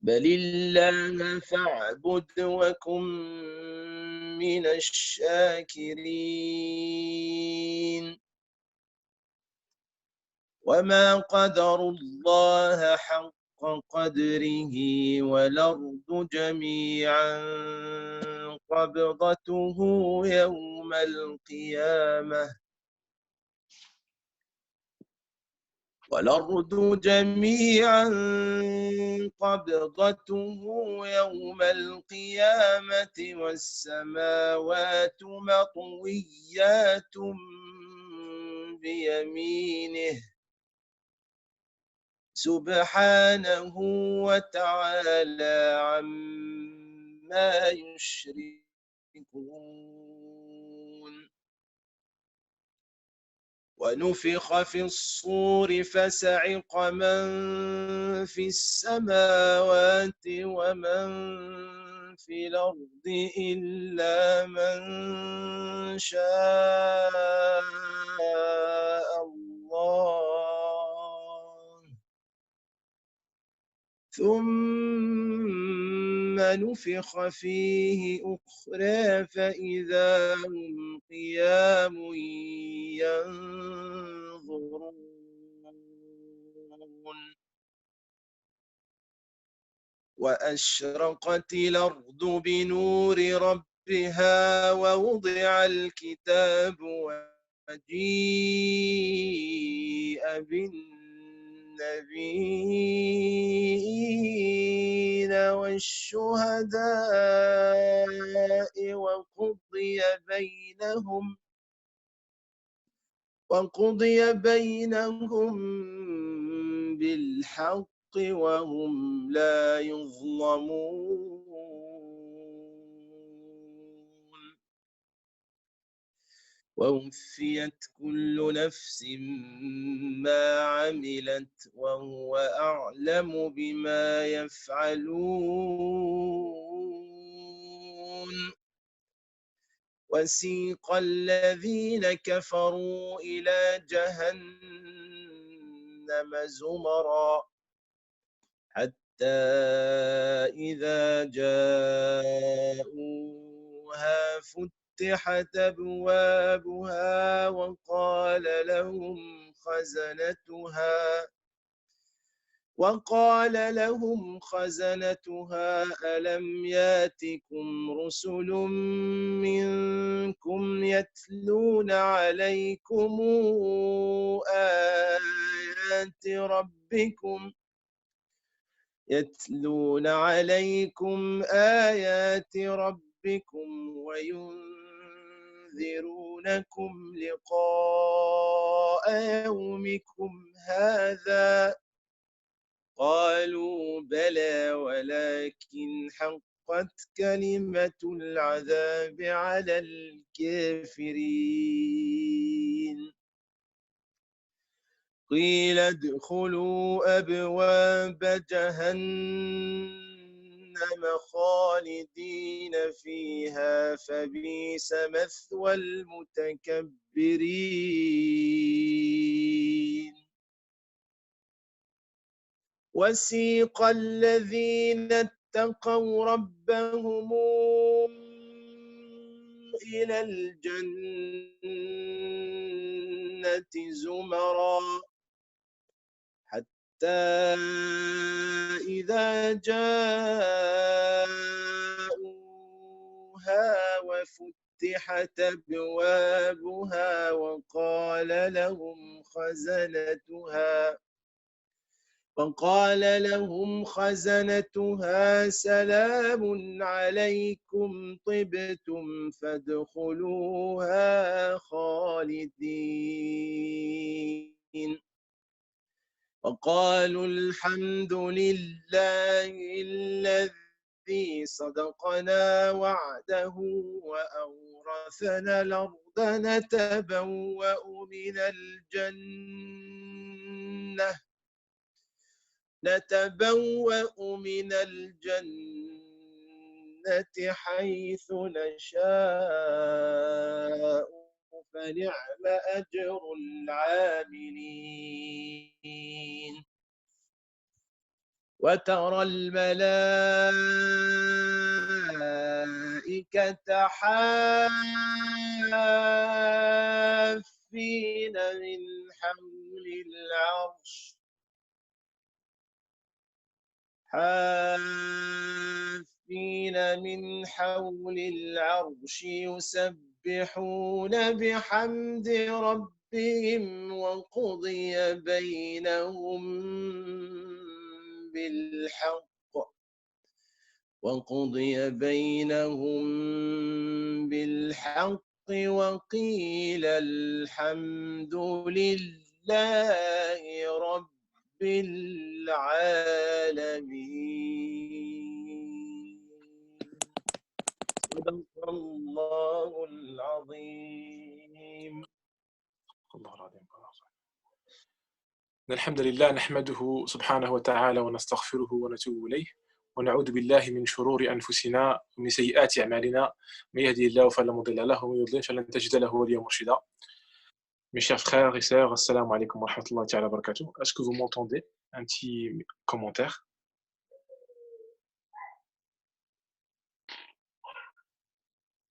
بل الله فاعبد وكن من الشاكرين وما قدروا الله حق قدره والأرض جميعا قبضته يوم القيامة والأرض جميعا قبضته يوم القيامة والسماوات مطويات بيمينه سبحانه وتعالى عما يشركون ونفخ في الصور فصعق من في السماوات ومن في الأرض إلا من شاء الله ثم نفخ فيه أخرى فإذا هم قيام ينظرون وأشرقت الأرض بنور ربها ووضع الكتاب وجيء بالنبيين والشهداء وقضي بينهم بالحق وهم لا يظلمون ووفيت كل نفس ما عملت وهو أعلم بما يفعلون وسيق الذين كفروا إلى جهنم زمرا حتى إذا جاءوها فتحت أبوابها وقال لهم خزنتها ألم ياتكم رسل منكم يتلون عليكم آيات ربكم وينذرونكم لقاء يومكم هذا قالوا بلى ولكن حقت كلمة العذاب على الكافرين قيل ادخلوا أبواب جهنم خالدين فيها فبئس مثوى المتكبرين وسيق الذين اتقوا ربهم إلى الجنة زمرا حتى إذا جاءوها وفتحت أبوابها وقال لهم خزنتها سلام عليكم طبتم فادخلوها خالدين وقالوا الحمد لله الذي صدقنا وعده وأورثنا الأرض نتبوأ من الجنة حيث نشاء فنعم أجر العاملين وترى الملائكة حافين من حول العرش يسبحون بحمد ربهم وقضي بينهم بالحق وقيل الحمد لله رب العالمين صدق الله العظيم. الله العظيم. الحمد لله نحمده سبحانه وتعالى ونستغفره ونتوب إليه ونعوذ بالله من شرور أنفسنا ومن سيئات أعمالنا من يهدي الله فلا مضل له ومن يضلل فلن تجد له وليا مرشدا. Mes chers frères et sœurs, assalamu alaikum wa rahmatullahi ta'ala wa barakatuh. Est-ce que vous m'entendez? Un petit commentaire.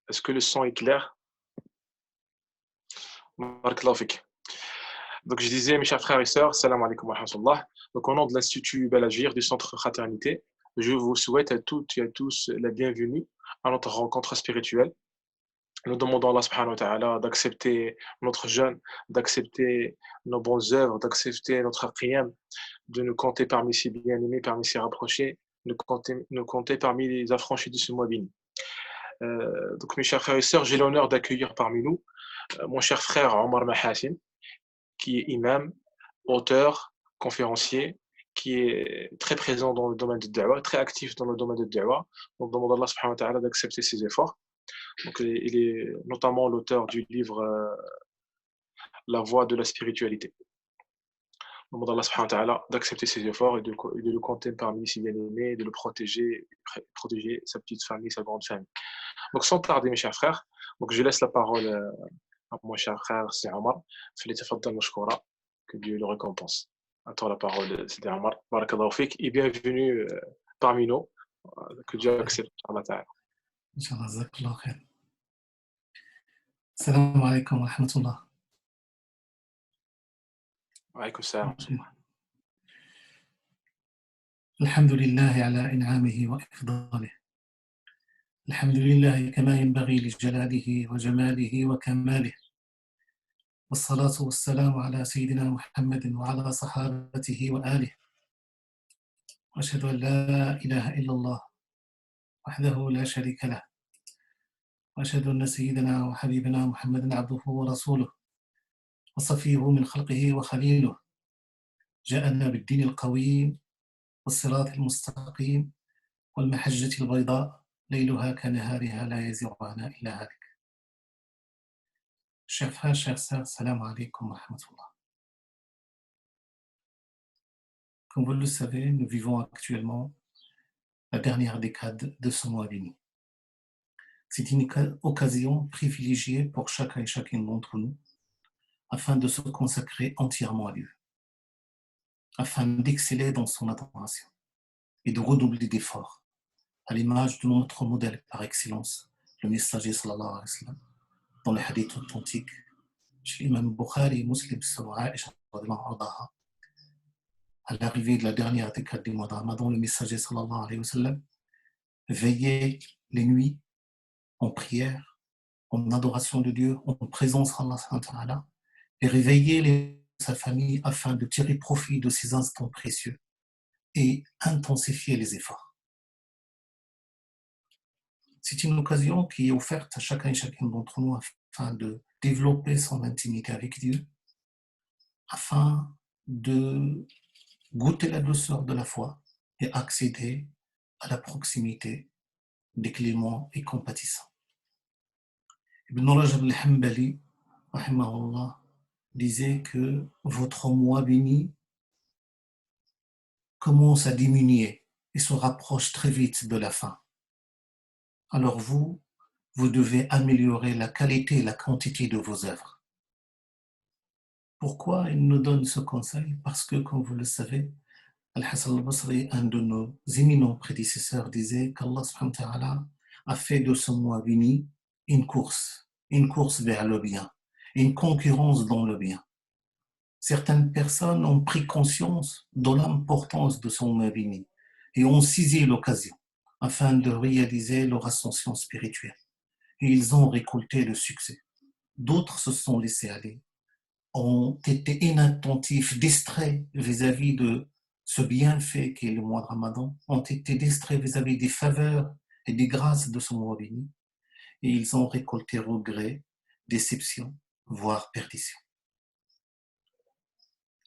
Est-ce que le son est clair? Barakallahu fik. Donc je disais, mes chers frères et sœurs, salam alaikum wa rahmatullah. Donc au nom de l'Institut Belagir du Centre Fraternité, je vous souhaite à toutes et à tous la bienvenue à notre rencontre spirituelle. Nous demandons à Allah subhanahu wa ta'ala d'accepter notre jeûne, d'accepter nos bonnes œuvres, d'accepter notre qiyam, de nous compter parmi ses bien-aimés, parmi ses rapprochés, nous compter parmi les affranchis de ce mois béni. Donc mes chers frères et sœurs, j'ai l'honneur d'accueillir parmi nous mon cher frère Omar Mahassin, qui est imam, auteur, conférencier, qui est très présent dans le domaine de da'wah, très actif dans le domaine de da'wah. On demande à Allah subhanahu wa ta'ala d'accepter ses efforts. Donc, il est notamment l'auteur du livre La voie de la spiritualité. On demande à Allah subhanahu wa ta'ala d'accepter ses efforts et de le compter parmi ses bien-aimés, de le protéger sa petite famille, sa grande famille. Donc sans tarder mes chers frères, donc je laisse la parole à mon cher frère c'est Omar, que Dieu le récompense. À toi la parole c'est Omar, barakallahu fik et bienvenue parmi nous, que Dieu accepte Allah ta'ala. Inch'Allah, jazakallahu khair. Assalamu alaikum wa rahmatullah. Wa alaykum salam. الحمد لله على إنعامه وإفضاله. الحمد لله كما ينبغي لجلاله وجماله وكماله. والصلاة والسلام على سيدنا محمد وعلى صحابته وآله. وأشهد أن لا إله إلا الله وحده لا شريك له. وأشهد أن سيدنا وحبيبنا محمدًا عبده ورسوله وصفيه من خلقه وخليله. جاءنا بالدين القويم والصراط المستقيم والمحجة البيضاء ليلها كنهارها لا يزيغ عنها إلا هالك. Chers frères, chères sœurs, salam alaikum wa rahmatullah. Comme vous le savez, nous vivons actuellement la dernière décade de ce mois béni. C'est une occasion privilégiée pour chacun et chacune d'entre nous afin de se consacrer entièrement à Dieu, afin d'exceller dans son adoration et de redoubler d'efforts à l'image de notre modèle par excellence, le messager sallallahu alayhi wa sallam, dans le hadith authentique chez l'imam Bukhari et Muslim sur Aïcha radhiyallahu anha. À l'arrivée de la dernière décade du mois de Ramadan, le messager sallallahu alayhi wa sallam veillait les nuits en prière, en adoration de Dieu, en présence d'Allah subhanahu wa ta'ala, et réveillait sa famille afin de tirer profit de ces instants précieux et intensifier les efforts. C'est une occasion qui est offerte à chacun et chacune d'entre nous afin de développer son intimité avec Dieu, afin de goûter la douceur de la foi et accéder à la proximité des cléments et compatissants. Ibn Rajab al-Hanbali, rahimahullah, disait que votre mois béni commence à diminuer et se rapproche très vite de la fin. Alors vous devez améliorer la qualité et la quantité de vos œuvres. Pourquoi il nous donne ce conseil? Parce que, comme vous le savez, Al-Hassan al-Basri, un de nos éminents prédécesseurs, disait qu'Allah subhanahu wa ta'ala a fait de ce mois béni une course vers le bien, une concurrence dans le bien. Certaines personnes ont pris conscience de l'importance de son mois béni et ont saisi l'occasion afin de réaliser leur ascension spirituelle. Et ils ont récolté le succès. D'autres se sont laissés aller, ont été inattentifs, distraits vis-à-vis de ce bienfait qu'est le mois de Ramadan, ont été distraits vis-à-vis des faveurs et des grâces de ce mois béni, et ils ont récolté regret, déception, voire perdition.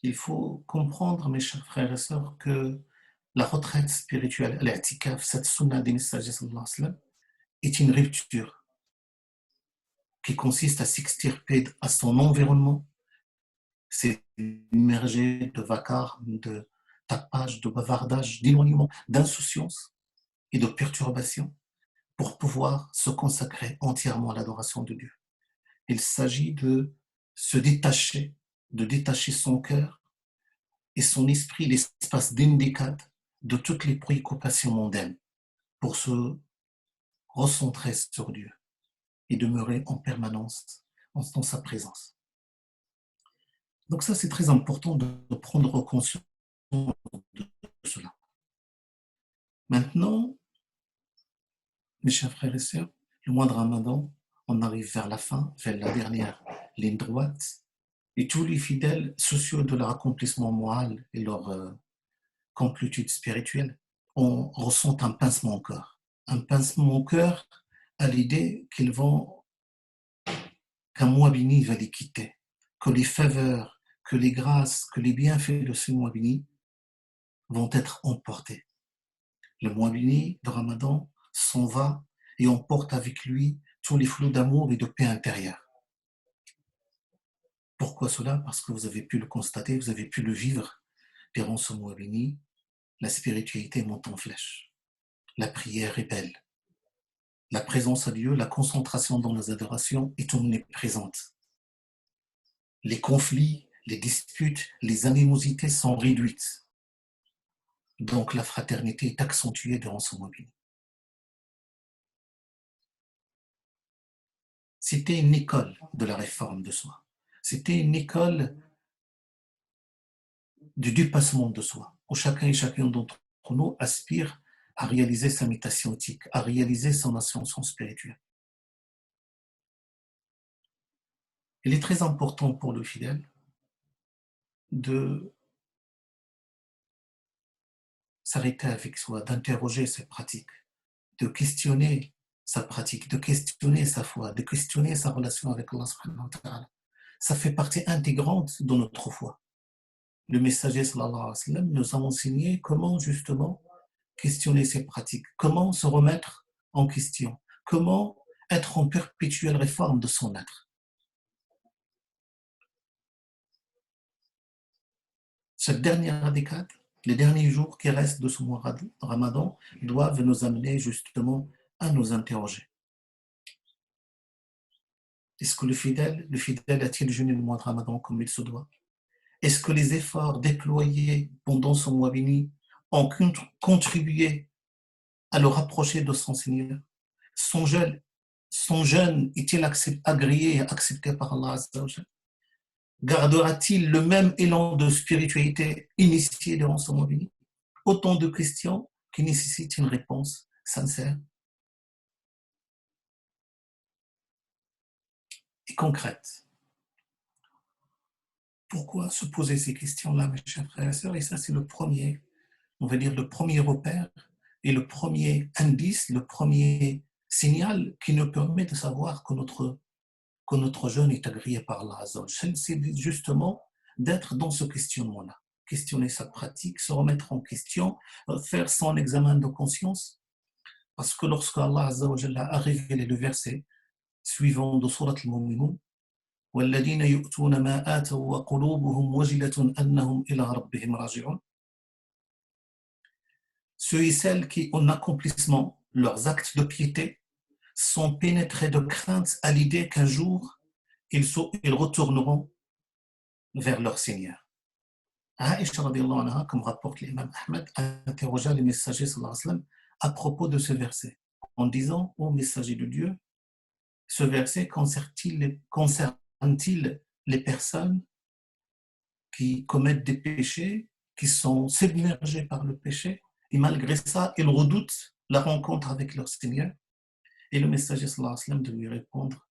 Il faut comprendre, mes chers frères et sœurs, que la retraite spirituelle, l'i'tikaf, cette sunna des messagers sallallahu alayhi wa sallam, est une rupture qui consiste à s'extirper à son environnement, s'immerger de vacarme, de tapage, de bavardage, d'éloignement, d'insouciance et de perturbation pour pouvoir se consacrer entièrement à l'adoration de Dieu. Il s'agit de se détacher, de détacher son cœur et son esprit, l'espace d'indécade, de toutes les préoccupations mondaines pour se recentrer sur Dieu et demeurer en permanence dans sa présence. Donc ça, c'est très important de prendre conscience de cela. Maintenant, mes chers frères et sœurs, le mois de Ramadan, on arrive vers la fin, vers la dernière ligne droite, et tous les fidèles soucieux de leur accomplissement moral et leur complétude spirituelle, on ressent un pincement au cœur. Un pincement au cœur à l'idée qu'un mois béni va les quitter, que les faveurs, que les grâces, que les bienfaits de ce mois béni vont être emportés. Le mois béni de Ramadan s'en va et emporte avec lui tous les flots d'amour et de paix intérieure. Pourquoi cela? Parce que vous avez pu le constater, vous avez pu le vivre durant ce mois béni. La spiritualité monte en flèche. La prière est belle. La présence à Dieu, la concentration dans les adorations est omniprésente. Les conflits, les disputes, les animosités sont réduites. Donc la fraternité est accentuée durant ce mois béni. C'était une école de la réforme de soi. C'était une école du dépassement de soi, où chacun et chacune d'entre nous aspire à réaliser sa mutation éthique, à réaliser son ascension spirituelle. Il est très important pour le fidèle de s'arrêter avec soi, d'interroger ses pratiques, de questionner sa pratique, de questionner sa foi, de questionner sa relation avec Allah subhanahu wa ta'ala. Ça fait partie intégrante de notre foi. Le messager sallallahu alayhi wa sallam nous a enseigné comment justement questionner ses pratiques, comment se remettre en question, comment être en perpétuelle réforme de son être. Cette dernière décade, les derniers jours qui restent de ce mois de Ramadan doivent nous amener justement à nous interroger. Est-ce que le fidèle a-t-il jeûné le mois de Ramadan comme il se doit? Est-ce que les efforts déployés pendant ce mois béni ont contribué à le rapprocher de son Seigneur? Son jeûne est-il agréé et accepté par Allah Azza wa Jalla? Gardera-t-il le même élan de spiritualité initié durant ce mois béni? Autant de questions qui nécessitent une réponse sincère et concrète. Pourquoi se poser ces questions-là, mes chers frères et sœurs? Et ça, c'est le premier, on va dire, le premier repère et le premier indice, le premier signal qui nous permet de savoir que notre jeûne est agréé par Allah Azza wa Jalla. C'est justement d'être dans ce questionnement-là. Questionner sa pratique, se remettre en question, faire son examen de conscience. Parce que lorsque Allah Azza wa Jalla a révélé le verset suivant de Surat al-Mu'minun, وَالَّذِينَ يُؤْتُونَ مَا آتَوْا وَقُلُوبُهُمْ وَجِلَةٌ أَنَّهُمْ إِلَىٰ رَبِّهِمْ رَاجِعُونَ. Ceux et celles qui, en accomplissement, leurs actes de piété, sont pénétrés de crainte à l'idée qu'un jour, ils retourneront vers leur Seigneur. Aïcha, radiallahu anha, comme rapporte l'imam Ahmed, interrogea les messagers sallallahu alayhi wa sallam à propos de ce verset, en disant: ô messager de Dieu, ce verset concerne-t-il les personnes qui commettent des péchés, qui sont submergées par le péché, et malgré ça, ils redoutent la rencontre avec leur Seigneur? Et le messager sallallahu alayhi wa sallam de lui répondre: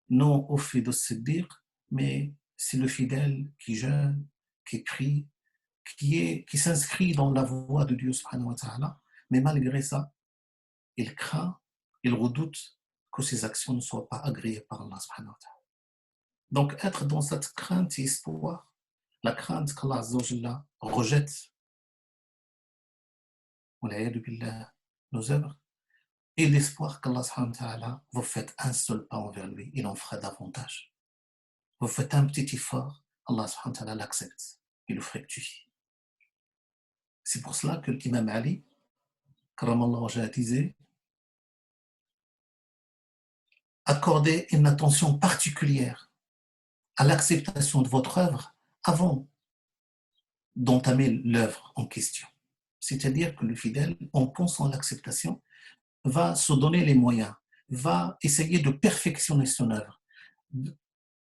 non au fait de se dire, mais c'est le fidèle qui jeûne, qui prie, qui s'inscrit dans la voie de Dieu subhanahu wa ta'ala, mais malgré ça, il craint, il redoute que ses actions ne soient pas agréées par Allah subhanahu wa ta'ala. Donc être dans cette crainte et espoir, la crainte qu'Allah azza wa jalla rejette nos œuvres, et l'espoir qu'Allah subhanahu wa ta'ala, vous faites un seul pas envers lui, il en fera davantage. Vous faites un petit effort, Allah subhanahu wa ta'ala l'accepte, il le fructifie. C'est pour cela que l'imam Ali, karamallahu wajhahu, disait: accordez une attention particulière à l'acceptation de votre œuvre avant d'entamer l'œuvre en question. C'est-à-dire que le fidèle, en pensant à l'acceptation, va se donner les moyens, va essayer de perfectionner son œuvre,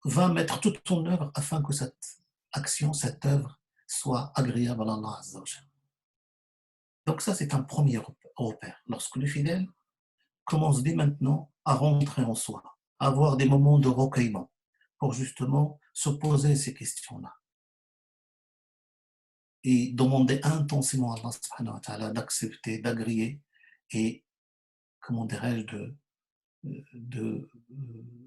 va mettre toute son œuvre afin que cette action, cette œuvre, soit agréable à Allah azza wa jalla. Donc ça, c'est un premier repère. Lorsque le fidèle commence dès maintenant à rentrer en soi, à avoir des moments de recueillement, pour justement se poser ces questions-là et demander intensément à Allah subhanahu wa ta'ala d'accepter, d'agréer et, comment dirais-je, de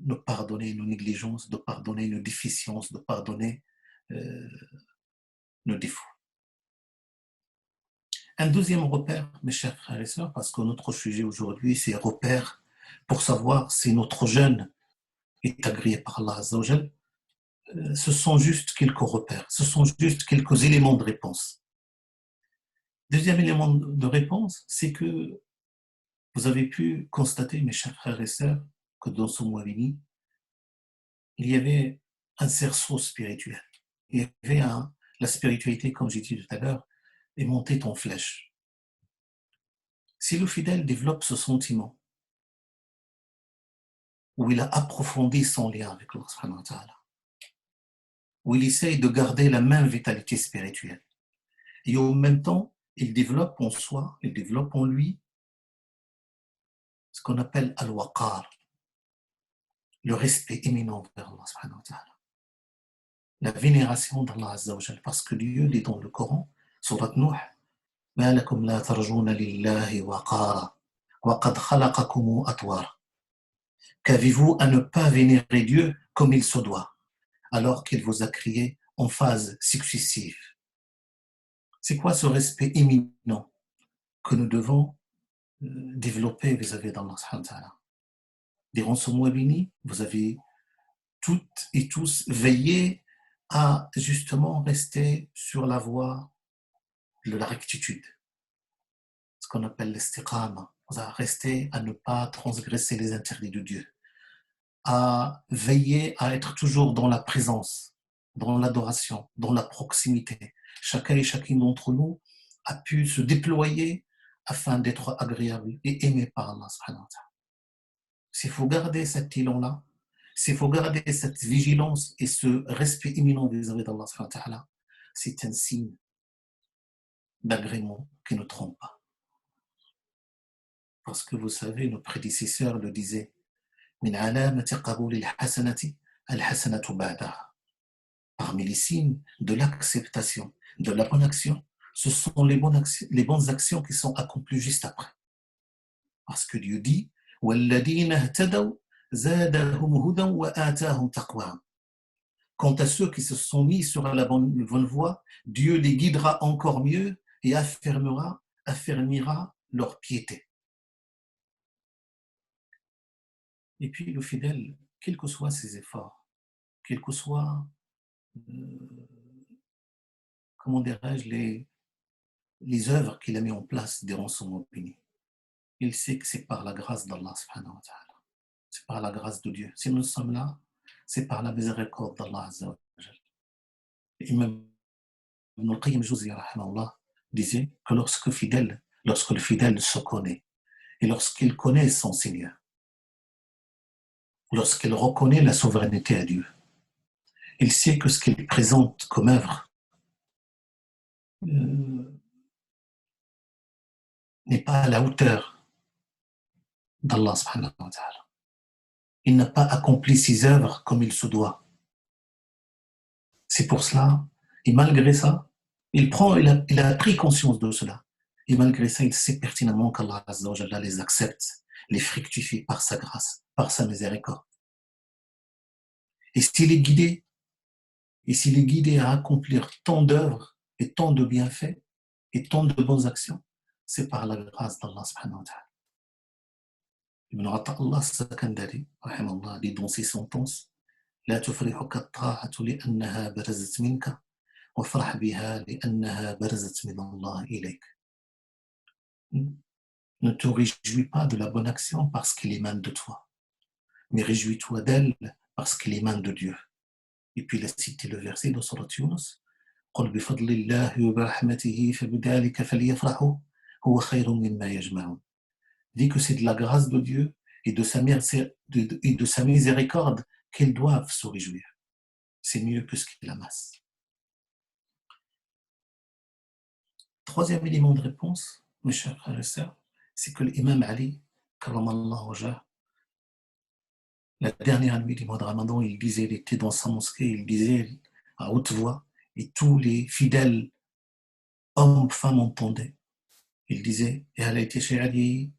nous pardonner nos négligences, de pardonner nos déficiences, de pardonner nos défauts. Un deuxième repère, mes chers frères et sœurs, parce que notre sujet aujourd'hui, c'est repère pour savoir si notre jeûne est agréé par Allah azza wa jal. Ce sont juste quelques repères, ce sont juste quelques éléments de réponse. Deuxième élément de réponse, c'est que vous avez pu constater, mes chers frères et sœurs, que dans ce mois béni, il y avait un cerceau spirituel. Il y avait la spiritualité, comme j'ai dit tout à l'heure, est montée en flèche. Si le fidèle développe ce sentiment, où il a approfondi son lien avec Allah subhanahu wa ta'ala, où il essaye de garder la même vitalité spirituelle, et en même temps, il développe en soi, il développe en lui ce qu'on appelle al-waqar, le respect éminent vers Allah subhanahu wa ta'ala, la vénération d'Allah azza wa jalla, parce que Dieu dit dans le Coran, surat Nuh: ma lakum la tarjuna lillahi waqara wa qad khalaqakum atwara. Qu'avez-vous à ne pas vénérer Dieu comme il se doit, alors qu'il vous a créé en phase successive? C'est quoi ce respect éminent que nous devons développer vis-à-vis d'Allah subhanahu wa ta'ala? Durant ce mois béni, vous avez toutes et tous veillé à justement rester sur la voie de la rectitude, ce qu'on appelle l'istiqama, à rester à ne pas transgresser les interdits de Dieu, à veiller à être toujours dans la présence, dans l'adoration, dans la proximité. Chacun et chacune d'entre nous a pu se déployer afin d'être agréable et aimé par Allah subhanahu wa ta'ala. S'il faut garder cet élan-là, s'il faut garder cette vigilance et ce respect imminent vis-à-vis d'Allah subhanahu wa ta'ala, c'est un signe d'agrément qui ne trompe pas. Parce que vous savez, nos prédécesseurs le disaient: min alamati qabuli al-hasanati al-hasanatu ba'daha. Parmi les signes de l'acceptation de la bonne action, ce sont les bonnes actions qui sont accomplies juste après. Parce que Dieu dit: وَالَّذِينَ اهْتَدَوْا زَادَهُمْ هُدًى وَآتَاهُمْ تَقْوَاهُمْ. Quant à ceux qui se sont mis sur la bonne voie, Dieu les guidera encore mieux et affermira leur piété. Et puis le fidèle, quels que soient ses efforts, quels que soient, comment dirais-je, les œuvres qu'il a mis en place durant son mois béni, il sait que c'est par la grâce d'Allah subhanahu wa ta'ala, c'est par la grâce de Dieu. Si nous sommes là, c'est par la miséricorde d'Allah azza wa jalla. L'imam Ibn al-Qayyim al-Jawziyya, rahimahullah, disait que lorsque le fidèle se connaît, et lorsqu'il connaît son Seigneur, lorsqu'il reconnaît la souveraineté à Dieu, il sait que ce qu'il présente comme œuvre n'est pas à la hauteur d'Allah subhanahu wa ta'ala. Il n'a pas accompli ses œuvres comme il se doit. C'est pour cela, et malgré ça, il a pris conscience de cela. Et malgré ça, il sait pertinemment qu'Allah Azza wa Jalla les accepte, les fructifie par sa grâce, par sa miséricorde. Et s'il est guidé à accomplir tant d'œuvres et tant de bienfaits et tant de bonnes actions, c'est par la grâce d'Allah subhanahu wa ta'ala. Ibn Ata'Allah Sakandari, rahimahullah, dit dans ses sentences: لا تفرحك الطاعة لأنها برزت منك وافرح بها لأنها برزت من الله إليك. Ne te réjouis pas de la bonne action parce qu'elle émane de toi, mais réjouis-toi d'elle parce qu'elle émane de Dieu. Et puis il a cité le verset de Surat Yunus: قل بفضل الله وبرحمته فبذلك فليفرحوا هو خير مما يجمعون. Dit que c'est de la grâce de Dieu et de sa miséricorde qu'ils doivent se réjouir. C'est mieux que ce qu'ils amassent. Troisième élément de réponse, mes chers frères et sœurs, c'est que l'imam Ali, karramallahu wajhah, la dernière nuit du mois de Ramadan, il était dans sa mosquée, il disait à haute voix, et tous les fidèles hommes, femmes entendaient. Il disait: Ya layta Ali,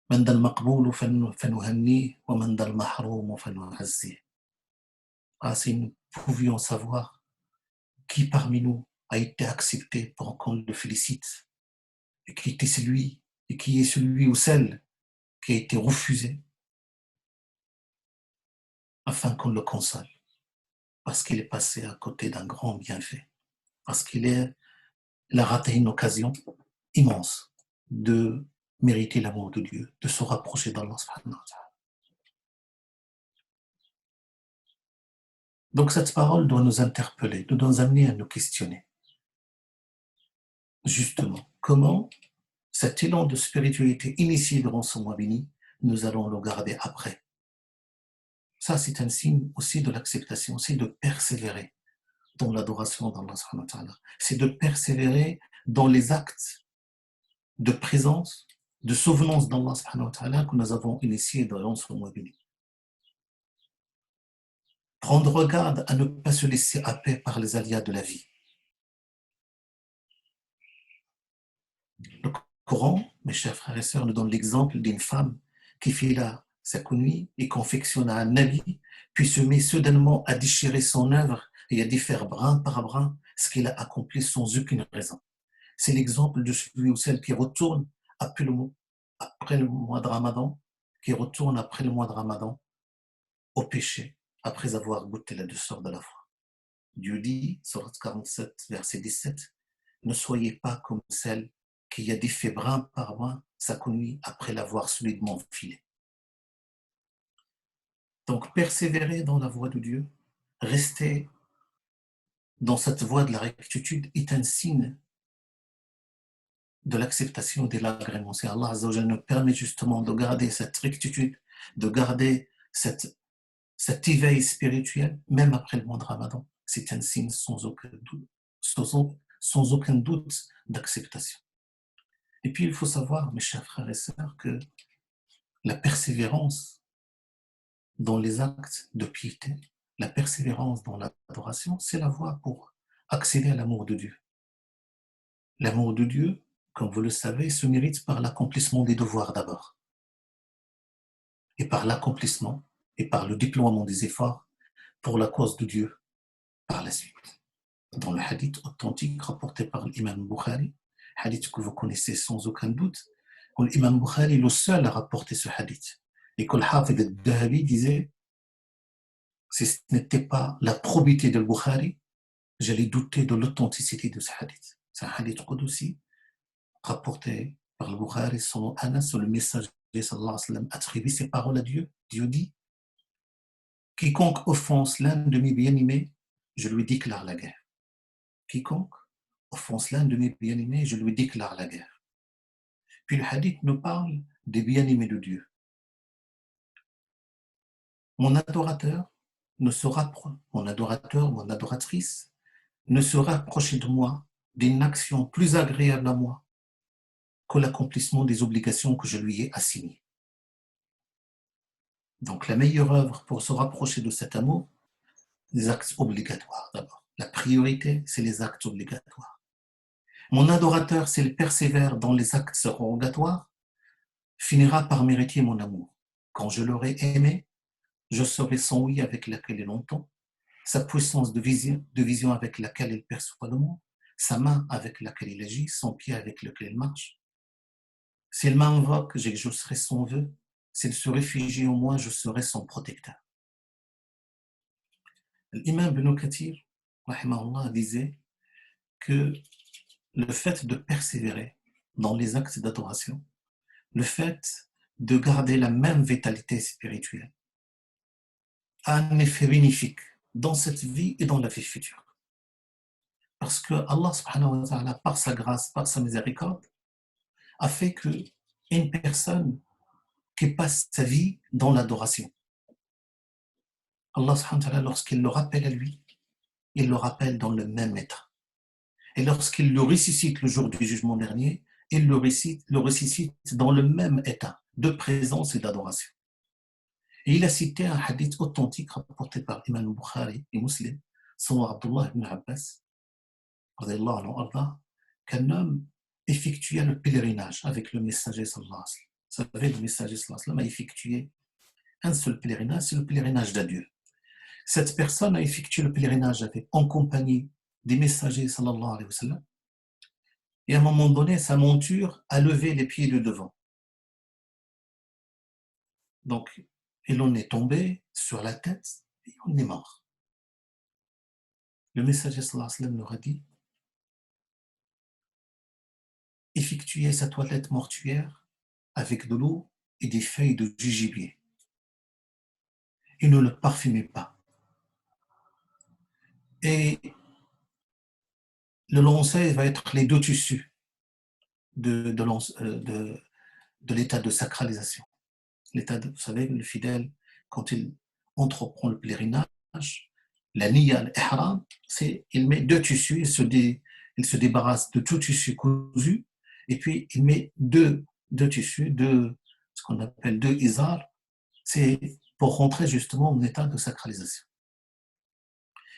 man dal maqboul fanuhanni wa man dal mahroum fanuhazzi. Ah, si nous pouvions savoir qui parmi nous a été accepté pour qu'on le félicite, et qui est celui ou celle qui a été refusé, afin qu'on le console, parce qu'il est passé à côté d'un grand bienfait, parce qu'il a raté une occasion immense de mériter l'amour de Dieu, de se rapprocher d'Allah subhanahu wa ta'ala. Donc cette parole doit nous interpeller, doit nous amener à nous questionner. Justement, comment cet élan de spiritualité initié durant ce mois béni, nous allons le garder après. Ça, c'est un signe aussi de l'acceptation, c'est de persévérer dans l'adoration d'Allah subhanahu wa ta'ala. C'est de persévérer dans les actes de présence, de souvenance d'Allah subhanahu wa ta'ala que nous avons initiés durant ce mois béni. Prendre garde à ne pas se laisser happer par les aléas de la vie. Le Coran, mes chers frères et sœurs, nous donne l'exemple d'une femme qui fit sa nuit et confectionne un habit, puis se met soudainement à déchirer son œuvre et à défaire brin par brin ce qu'il a accompli sans aucune raison. C'est l'exemple de celui ou celle qui retourne après le mois de Ramadan, au péché, après avoir goûté la douceur de la foi. Dieu dit, Surat 47, verset 17, ne soyez pas comme celle qui a défait brin par brin sa nuit après l'avoir solidement filée. Donc, persévérer dans la voie de Dieu, rester dans cette voie de la rectitude est un signe de l'acceptation de l'agrément. C'est Allah Azza wa Jalla nous permet justement de garder cette rectitude, de garder cet éveil spirituel, même après le mois de Ramadan. C'est un signe sans aucun doute d'acceptation. Et puis, il faut savoir, mes chers frères et sœurs, que la persévérance dans les actes de piété, la persévérance dans l'adoration, c'est la voie pour accéder à l'amour de Dieu. L'amour de Dieu, comme vous le savez, se mérite par l'accomplissement des devoirs d'abord, et par l'accomplissement et par le déploiement des efforts pour la cause de Dieu par la suite. Dans le hadith authentique rapporté par l'imam Bukhari, hadith que vous connaissez sans aucun doute, l'imam Bukhari est le seul à rapporter ce hadith. Et que le Hafid al-Dhahabi disait, si ce n'était pas la probité de Bukhari, j'allais douter de l'authenticité de ce hadith. C'est un hadith qudsi rapporté par le Bukhari selon Anas, le messager sallallahu alayhi wa sallam attribue ces paroles à Dieu. Dieu dit: quiconque offense l'un de mes bien-aimés, je lui déclare la guerre. quiconque offense l'un de mes bien-aimés, je lui déclare la guerre. Puis le hadith nous parle des bien-aimés de Dieu. Mon adorateur, mon adoratrice, ne se rapprocher de moi d'une action plus agréable à moi que l'accomplissement des obligations que je lui ai assignées. Donc la meilleure œuvre pour se rapprocher de cet amour, les actes obligatoires d'abord. La priorité, c'est les actes obligatoires. Mon adorateur, s'il persévère dans les actes surrogatoires, finira par mériter mon amour. Quand je l'aurai aimé, je serai son oui avec laquelle il entend, sa puissance de vision avec laquelle il perçoit le monde, sa main avec laquelle il agit, son pied avec lequel il marche. S'il m'invoque, je serai son vœu. S'il se réfugie en moi, je serai son protecteur. L'imam Ibn Kathir, rahimahullah, disait que le fait de persévérer dans les actes d'adoration, le fait de garder la même vitalité spirituelle, a un effet bénéfique dans cette vie et dans la vie future. Parce que Allah subhanahu wa ta'ala, par sa grâce, par sa miséricorde, a fait qu'une personne qui passe sa vie dans l'adoration, Allah subhanahu wa ta'ala, lorsqu'il le rappelle à lui, il le rappelle dans le même état. Et lorsqu'il le ressuscite le jour du jugement dernier, il le ressuscite dans le même état de présence et d'adoration. Et il a cité un hadith authentique rapporté par Imam Bukhari et Muslim, selon Abdullah ibn Abbas, qu'un homme effectua le pèlerinage avec le messager sallallahu alayhi wa sallam. Vous savez, le messager sallallahu alayhi wa sallam a effectué un seul pèlerinage, c'est le pèlerinage d'adieu. Cette personne a effectué le pèlerinage en compagnie des messagers sallallahu alayhi wa sallam. Et à un moment donné, sa monture a levé les pieds de devant. Donc, il en est tombé sur la tête et on est mort. Le messager sallallahu alayhi wa sallam leur a dit: effectuez sa toilette mortuaire avec de l'eau et des feuilles de gibier. Et ne le parfumez pas. Et le lancet va être les deux tissus de l'état de sacralisation. Vous savez, le fidèle, quand il entreprend le pèlerinage, la niya, l'ihram, c'est il met deux tissus, il se débarrasse de tout tissu cousu, et puis il met deux tissus, ce qu'on appelle deux izar, c'est pour rentrer justement en état de sacralisation.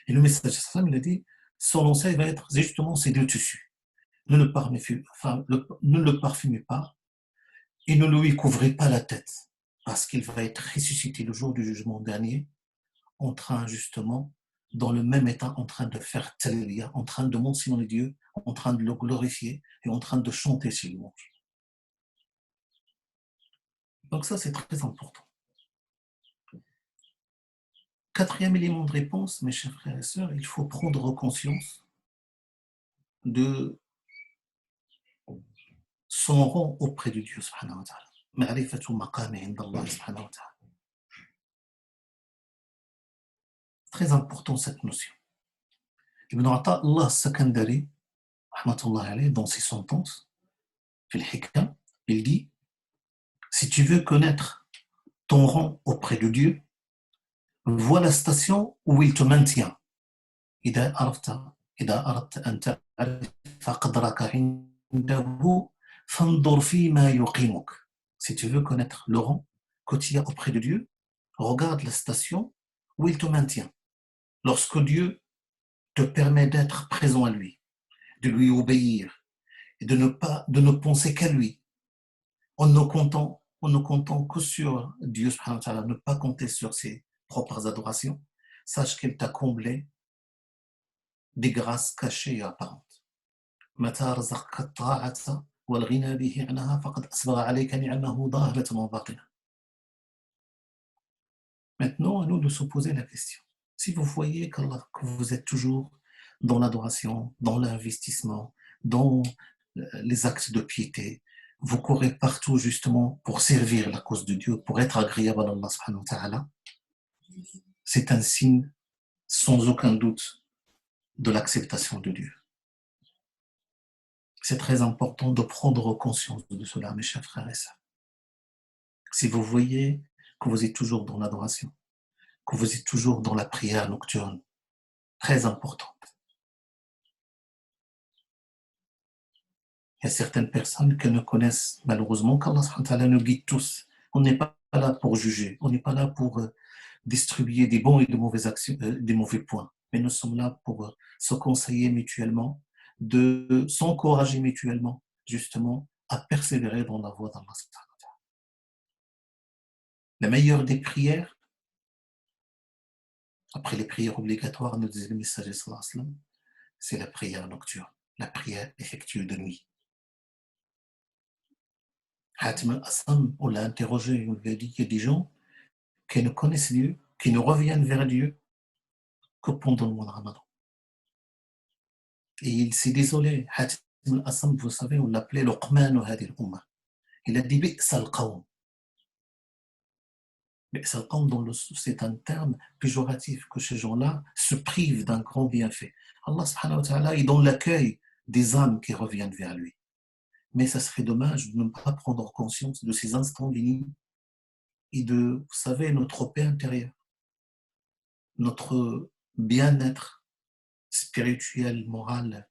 Et le message il a dit, son lancet va être justement ces deux tissus. Ne le parfumez pas et ne lui couvrez pas la tête, parce qu'il va être ressuscité le jour du jugement dernier, en train justement, dans le même état, en train de faire talbiya, en train de mentionner Dieu, en train de le glorifier et en train de chanter ses louanges. Donc ça, c'est très important. Quatrième élément de réponse, mes chers frères et sœurs, il faut prendre conscience de son rang auprès de Dieu subhanahu wa ta'ala. Ma'rifatu maqami inda Allah subhanahu wa ta'ala. Très important cette notion. Ibn Ata Allah Sakandari, rahmatullah alayhi, dans ses sentences, fil hikam, il dit: si tu veux connaître ton rang auprès de Dieu, vois la station où il te maintient. إذا أردت أن تعرف قدرك عنده فانظر فيما يقيمك. Si tu veux connaître le rang que tu as auprès de Dieu, regarde la station où il te maintient. Lorsque Dieu te permet d'être présent à lui, de lui obéir et de ne penser qu'à lui, en ne comptant que sur Dieu subhanahu wa ta'ala, ne pas compter sur ses propres adorations, sache qu'il t'a comblé des grâces cachées et apparentes. متى رزقك الطاعة والغنى به عنها فقد أسبغ عليك نعمه ظاهرة وباطنة. Maintenant, à nous de se poser la question. Si vous voyez que vous êtes toujours dans l'adoration, dans l'investissement, dans les actes de piété, vous courez partout justement pour servir la cause de Dieu, pour être agréable à Allah subhanahu wa ta'ala, c'est un signe sans aucun doute de l'acceptation de Dieu. C'est très important de prendre conscience de cela, mes chers frères et sœurs. Si vous voyez que vous êtes toujours dans l'adoration, que vous êtes toujours dans la prière nocturne, très importante. Il y a certaines personnes qui ne connaissent malheureusement qu'Allah subhanahu wa ta'ala nous guide tous. On n'est pas là pour juger, on n'est pas là pour distribuer des bons et de mauvais actions, des mauvais points, mais nous sommes là pour se conseiller mutuellement, de s'encourager mutuellement, justement, à persévérer dans la voie d'Allah subhanahu wa ta'ala. La meilleure des prières, après les prières obligatoires, nous disait le messager sallallahu alayhi wa sallam, c'est la prière nocturne, la prière effectuée de nuit. Hatim al-Assam, on l'a interrogé, on lui a dit qu'il y a des gens qui ne connaissent Dieu, qui ne reviennent vers Dieu que pendant le mois de Ramadan. Et il s'est désolé. Hatim al-Assam, vous savez, on l'appelait Luqman hadi al-Ummah. Il a dit Bi'sa al-qawm. Bi'sa al-qawm, c'est un terme péjoratif, que ces gens-là se privent d'un grand bienfait. Allah subhanahu wa ta'ala est dans l'accueil des âmes qui reviennent vers lui. Mais ça serait dommage de ne pas prendre conscience de ces instants bénis et de, vous savez, notre paix intérieure, notre bien-être spirituel, moral,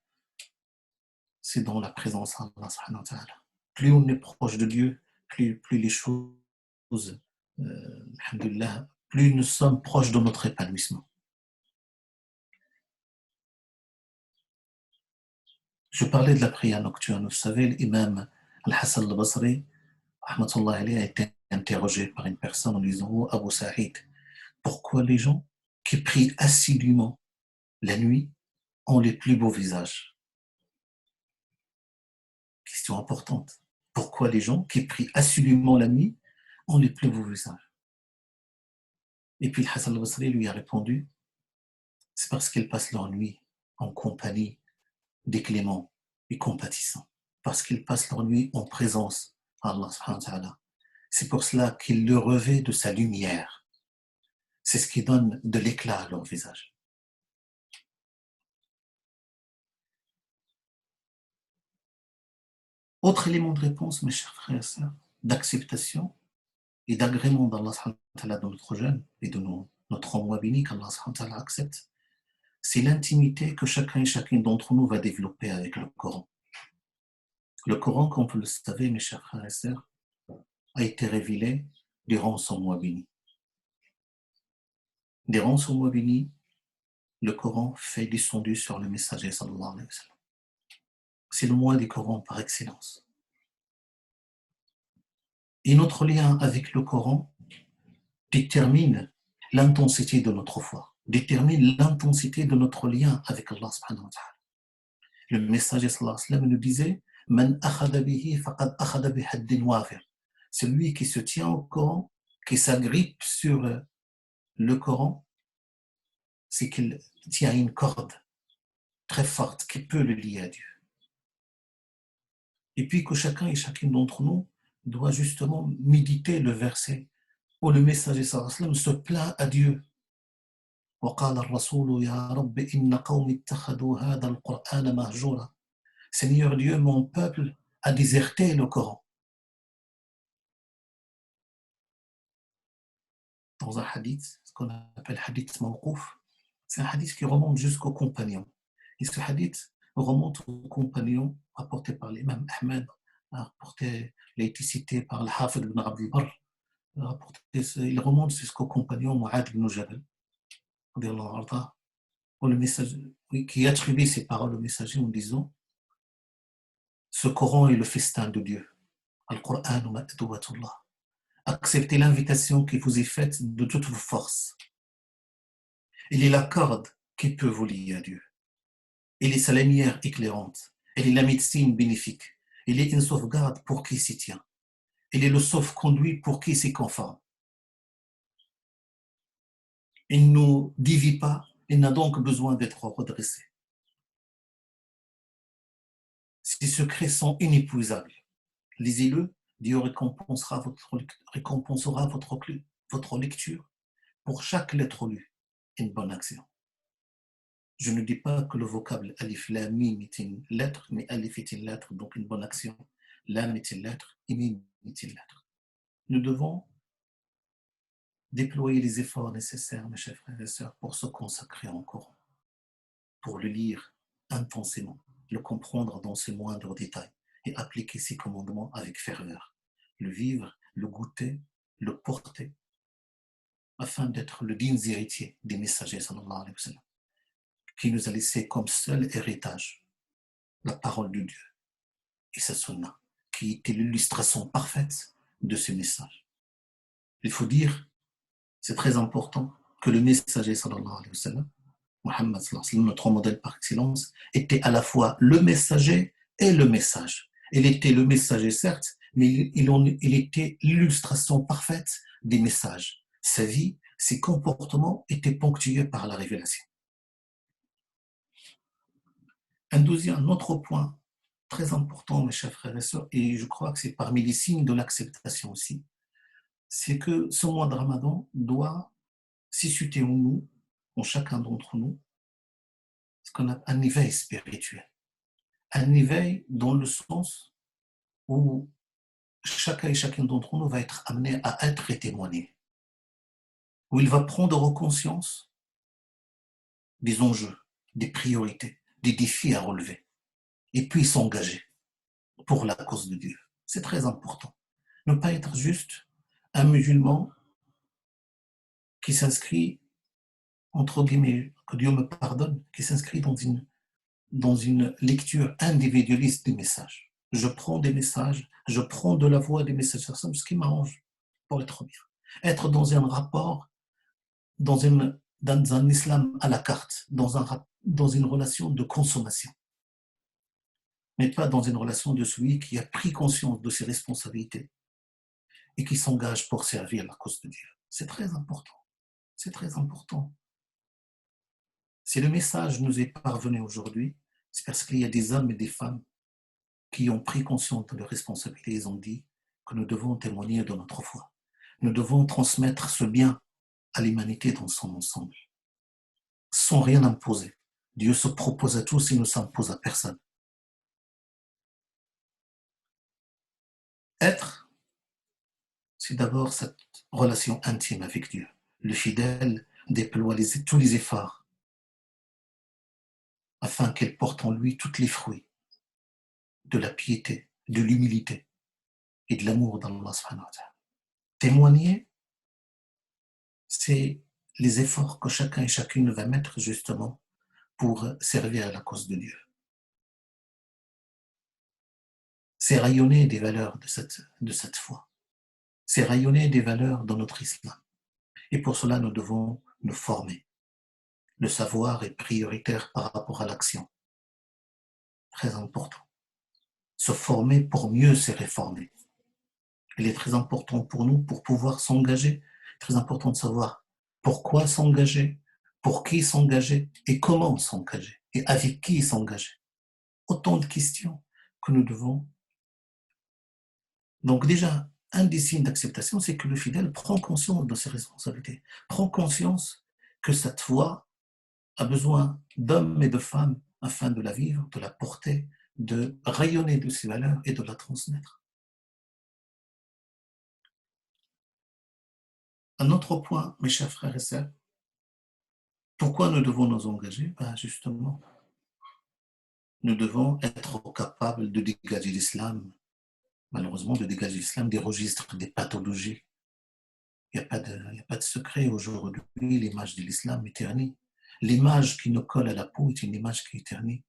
c'est dans la présence d'Allah subhanahu wa ta'ala. Plus on est proche de Dieu, plus les choses, alhamdulillah, plus nous sommes proches de notre épanouissement. Je parlais de la prière nocturne. Vous savez, l'imam Al-Hassan al-Basri, rahmatullah alayhi, a été interrogé par une personne en lui disant Oh, Abu Sa'id, pourquoi les gens qui prient assidûment la nuit ont les plus beaux visages? Question importante. Pourquoi les gens qui prient assidûment la nuit ont les plus beaux visages? Et puis Hassan al-Basri lui a répondu c'est parce qu'ils passent leur nuit en compagnie des cléments et compatissants. Parce qu'ils passent leur nuit en présence d'Allah subhanahu wa ta'ala. C'est pour cela qu'il le revêt de sa lumière. C'est ce qui donne de l'éclat à leur visage. Autre élément de réponse, mes chers frères et sœurs, d'acceptation et d'agrément d'Allah subhanahu wa ta'ala de notre jeûne et de notre mois béni qu'Allah subhanahu wa ta'ala accepte, c'est l'intimité que chacun et chacune d'entre nous va développer avec le Coran. Le Coran, comme vous le savez, mes chers frères et sœurs, a été révélé durant son mois béni. Durant son mois béni, le Coran fait descendu sur le messager sallallahu alayhi wa sallam. C'est le mois du Coran par excellence. Et notre lien avec le Coran détermine l'intensité de notre foi, détermine l'intensité de notre lien avec Allah subhanahu wa ta'ala. Le messager sallallahu alayhi wa sallam nous disait Man akhada bihi faqad akhada bi haddin wafir. Celui qui se tient au Coran, qui s'agrippe sur le Coran, c'est qu'il tient une corde très forte qui peut le lier à Dieu. Et puis que chacun et chacune d'entre nous doit justement méditer le verset où le messager sallallahu alayhi wa sallam se plaint à Dieu. وقال الرسول يا رب إن قوم اتخذوا هذا القرآن مهجورا. Seigneur Dieu, mon peuple a déserté le Coran. Dans un hadith, ce qu'on appelle hadith mawqouf, c'est un hadith qui remonte jusqu'aux compagnons. Et ce hadith remonte aux compagnons rapporté par l'imam Ahmed, rapporté, il a été cité par le Hafid ibn Abd al-Barr, il remonte jusqu'aux compagnons Mu'adh ibn Jabal, où le messager, qui attribue ces paroles au messager en disant ce Coran est le festin de Dieu. Al-Qur'an ma'doubatullah. Acceptez l'invitation qui vous est faite de toutes vos forces. Il est la corde qui peut vous lier à Dieu. Il est sa lumière éclairante. Il est la médecine bénéfique. Il est une sauvegarde pour qui s'y tient. Il est le sauf-conduit pour qui s'y conforme. Il ne nous dévie pas. Il n'a donc besoin d'être redressé. Ces secrets sont inépuisables. Lisez-le, Dieu récompensera votre lecture pour chaque lettre lue, une bonne action. Je ne dis pas que le vocable alif, lam, mim est une lettre, mais alif est une lettre, donc une bonne action. Lam est une lettre et mim est une lettre. Nous devons déployer les efforts nécessaires, mes chers frères et sœurs, pour se consacrer au Coran, pour le lire intensément, le comprendre dans ses moindres détails et appliquer ses commandements avec ferveur, le vivre, le goûter, le porter, afin d'être le digne héritier des messagers, sallallahu alayhi wa sallam, qui nous a laissé comme seul héritage la parole de Dieu et sa sunna, qui était l'illustration parfaite de ce message. Il faut dire, c'est très important, que le messager, sallallahu alayhi wa sallam, Muhammad sallallahu alayhi wa sallam, notre modèle par excellence, était à la fois le messager et le message. Il était le messager, certes, mais il était l'illustration parfaite des messages. Sa vie, ses comportements étaient ponctués par la révélation. Un autre point très important, mes chers frères et sœurs, et je crois que c'est parmi les signes de l'acceptation aussi, c'est que ce mois de Ramadan doit susciter en nous, en chacun d'entre nous, ce qu'on a un éveil spirituel. Un éveil dans le sens où chacun et chacun d'entre nous va être amené à être et témoigner, où il va prendre conscience des enjeux, des priorités, des défis à relever, et puis s'engager pour la cause de Dieu. C'est très important. Ne pas être juste un musulman qui s'inscrit, entre guillemets, que Dieu me pardonne, qui s'inscrit dans une lecture individualiste des messages. Je prends des messages, je prends de la voix des messages, c'est ce qui m'arrange pour être bien. Être dans un rapport, dans un islam à la carte, dans une relation de consommation, mais pas dans une relation de celui qui a pris conscience de ses responsabilités et qui s'engage pour servir la cause de Dieu. C'est très important. C'est très important. Si le message nous est parvenu aujourd'hui, c'est parce qu'il y a des hommes et des femmes qui ont pris conscience de leurs responsabilités. Ils ont dit que nous devons témoigner de notre foi. Nous devons transmettre ce bien à l'humanité dans son ensemble, sans rien imposer. Dieu se propose à tous et ne s'impose à personne. Être, c'est d'abord cette relation intime avec Dieu. Le fidèle déploie tous les efforts afin qu'elle porte en lui tous les fruits de la piété, de l'humilité et de l'amour d'Allah subhanahu wa ta'ala. Témoigner, c'est les efforts que chacun et chacune va mettre justement pour servir à la cause de Dieu. C'est rayonner des valeurs de cette foi. C'est rayonner des valeurs de notre islam. Et pour cela, nous devons nous former. Le savoir est prioritaire par rapport à l'action. Très important. Se former pour mieux se réformer. Il est très important pour nous, pour pouvoir s'engager, très important de savoir pourquoi s'engager, pour qui s'engager et comment s'engager et avec qui s'engager. Autant de questions que nous devons. Donc déjà, un des signes d'acceptation, c'est que le fidèle prend conscience de ses responsabilités, prend conscience que cette foi a besoin d'hommes et de femmes afin de la vivre, de la porter, de rayonner de ses valeurs et de la transmettre. Un autre point, mes chers frères et sœurs, pourquoi nous devons nous engager? Justement, nous devons être capables de dégager l'islam, malheureusement de dégager l'islam des registres des pathologies. Il n'y a pas de secret aujourd'hui, l'image de l'islam est ternie. L'image qui nous colle à la peau est une image qui est ternie.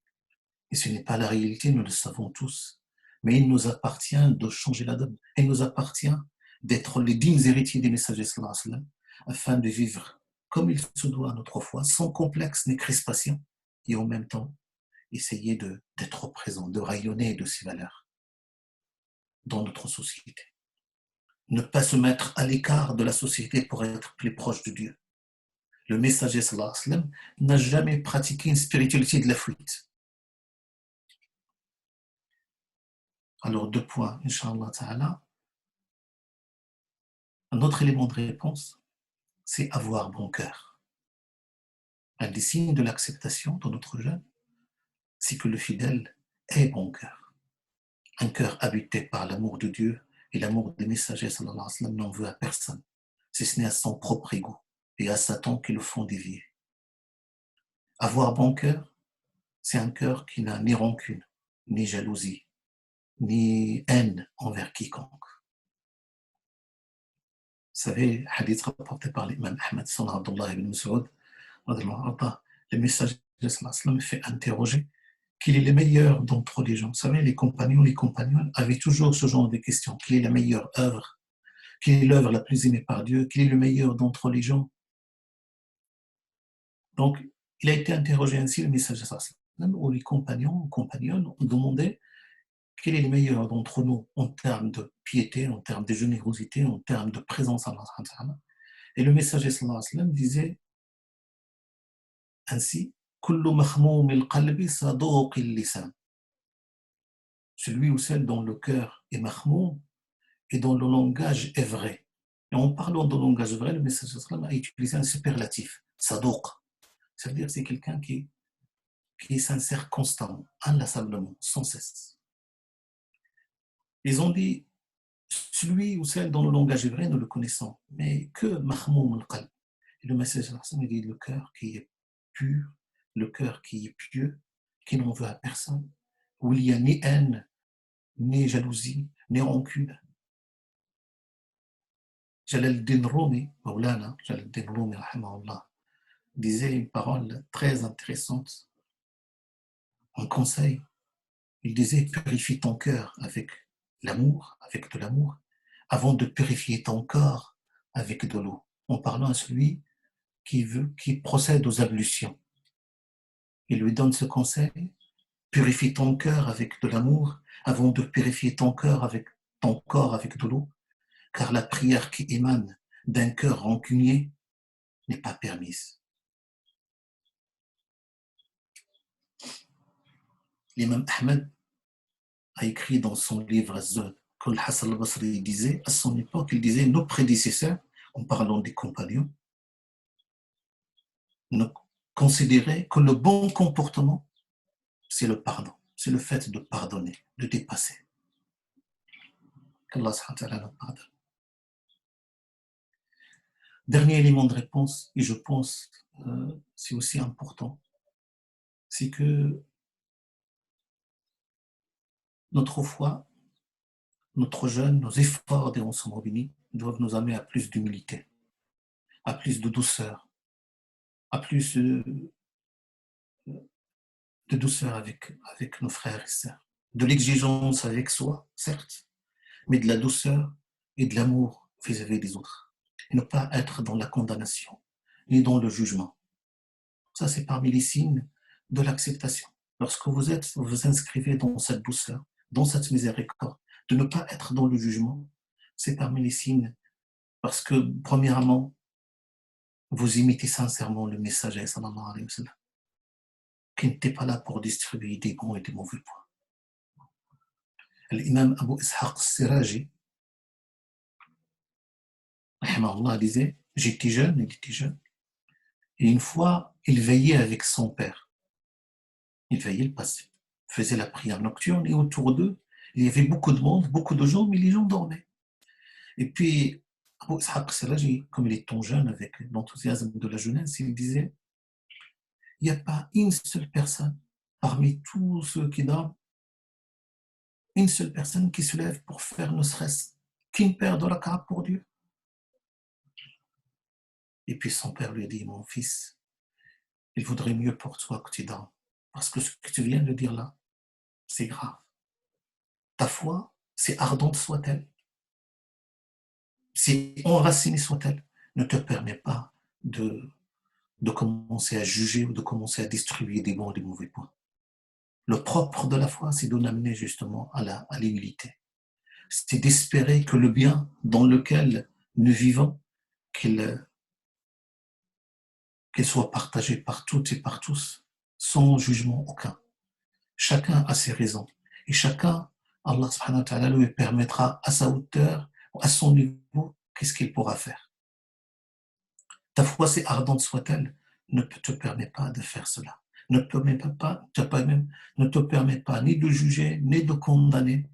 Et ce n'est pas la réalité, nous le savons tous. Mais il nous appartient de changer la donne. Il nous appartient d'être les dignes héritiers des messagers sallallahu alayhi wa sallam, afin de vivre comme il se doit à notre foi, sans complexe ni crispation, et en même temps essayer d'être présent, de rayonner de ces valeurs dans notre société. Ne pas se mettre à l'écart de la société pour être plus proche de Dieu. Le messager sallallahu alayhi wa sallam n'a jamais pratiqué une spiritualité de la fuite. Alors 2 points, Inch'Allah ta'ala. Un autre élément de réponse, c'est avoir bon cœur. Un des signes de l'acceptation de notre jeûne, c'est que le fidèle ait bon cœur. Un cœur habité par l'amour de Dieu et l'amour des messagers, sallallahu alayhi wa sallam, n'en veut à personne, si ce n'est à son propre ego et à Satan qui le font dévier. Avoir bon cœur, c'est un cœur qui n'a ni rancune, ni jalousie, ni haine envers quiconque. Vous savez, hadith rapporté par l'imam Ahmad son Abdullah ibn Mas'ud, le messager de sallam fait interroger quel est le meilleur d'entre les gens. Vous savez, les compagnons avaient toujours ce genre de questions. Quelle est la meilleure œuvre? Quelle est l'œuvre la plus aimée par Dieu? Quel est le meilleur d'entre les gens? Donc, il a été interrogé ainsi, le messager sallam, où les compagnons ont demandé quel est le meilleur d'entre nous en termes de piété, en termes de générosité, en termes de présence à Allah. Et le messager sallallahu alayhi wa sallam disait ainsi: Kullu makhmoum al-qalbi saduq al-lisan. Celui ou celle dont le cœur est mahmoum et dont le langage est vrai. Et en parlant de langage vrai, le messager sallallahu alayhi wa sallam a utilisé un superlatif, saduq. Ça veut dire que c'est quelqu'un qui est sincère constamment, inlassablement, sans cesse. Ils ont dit celui ou celle dont le langage est vrai, nous le connaissons, mais que mahmoum al-qalb. Et le messager dit le cœur qui est pur, le cœur qui est pieux, qui n'en veut à personne, où il n'y a ni haine, ni jalousie, ni rancune. Jalaluddin Rumi, Maulana, Jalaluddin Rumi, rahimahullah, disait une parole très intéressante, un conseil. Il disait: purifie ton cœur avec l'amour, avant de purifier ton corps avec de l'eau, en parlant à celui qui procède aux ablutions. Il lui donne ce conseil: purifie ton cœur avec de l'amour avant de purifier ton corps avec de l'eau, car la prière qui émane d'un cœur rancunier n'est pas permise. L'imam Ahmed a écrit dans son livre Az-Zuhd que le Hassan al-Basri disait, à son époque, il disait: nos prédécesseurs, en parlant des compagnons, ne considéraient que le bon comportement, c'est le pardon, c'est le fait de pardonner, de dépasser. Qu'Allah nous pardonne. Dernier élément de réponse, et je pense c'est aussi important, c'est que notre foi, notre jeûne, nos efforts des 11 mois bénis doivent nous amener à plus d'humilité, à plus de douceur, à plus de douceur avec nos frères et sœurs, de l'exigence avec soi, certes, mais de la douceur et de l'amour vis-à-vis des autres, et ne pas être dans la condamnation, ni dans le jugement. Ça, c'est parmi les signes de l'acceptation. Lorsque vous vous inscrivez dans cette douceur, dans cette miséricorde, de ne pas être dans le jugement, c'est parmi les signes, parce que, premièrement, vous imitez sincèrement le messager, sallallahu alayhi wa sallam, qui n'était pas là pour distribuer des bons et des mauvais points. L'imam Abu Ishaq Siraji, rahimahullah, disait: j'étais jeune, il était jeune, et une fois, il veillait avec son père. Il veillait le passé, faisait la prière nocturne, et autour d'eux, il y avait beaucoup de monde, beaucoup de gens, mais les gens dormaient. Et puis, Abu Ishaq Siraji, comme il est ton jeune, avec l'enthousiasme de la jeunesse, il disait: il n'y a pas une seule personne parmi tous ceux qui dorment, une seule personne qui se lève pour faire ne serait-ce qu'une paire de rak'a pour Dieu. Et puis son père lui dit: mon fils, il vaudrait mieux pour toi que tu dormes, parce que ce que tu viens de dire là, c'est grave. Ta foi, c'est ardente soit-elle, si enracinée soit-elle, ne te permet pas de commencer à juger ou de commencer à distribuer des bons et des mauvais points. Le propre de la foi, c'est de nous amener justement à l'humilité. C'est d'espérer que le bien dans lequel nous vivons, qu'il soit partagé par toutes et par tous, sans jugement aucun. Chacun a ses raisons. Et chacun, Allah subhanahu wa ta'ala lui permettra à sa hauteur, à son niveau, qu'est-ce qu'il pourra faire. Ta foi, c'est ardente soit-elle, ne te permet pas de faire cela. Ne te permet pas ni de juger, ni de condamner,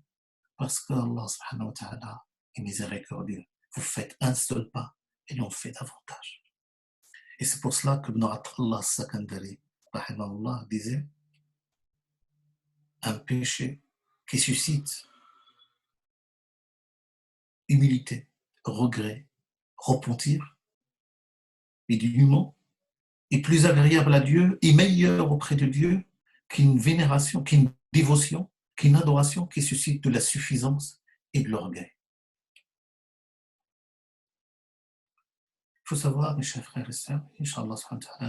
parce que Allah subhanahu wa ta'ala est miséricordieux. Vous faites un seul pas et l'on fait davantage. Et c'est pour cela que Ibn Allah Sakandari, rahimahullah, disait un péché qui suscite humilité, regret, repentir, et d'union est plus agréable à Dieu et meilleur auprès de Dieu qu'une vénération, qu'une dévotion, qu'une adoration qui suscite de la suffisance et de l'orgueil. Il faut savoir, mes chers frères et sœurs, Inch'Allah,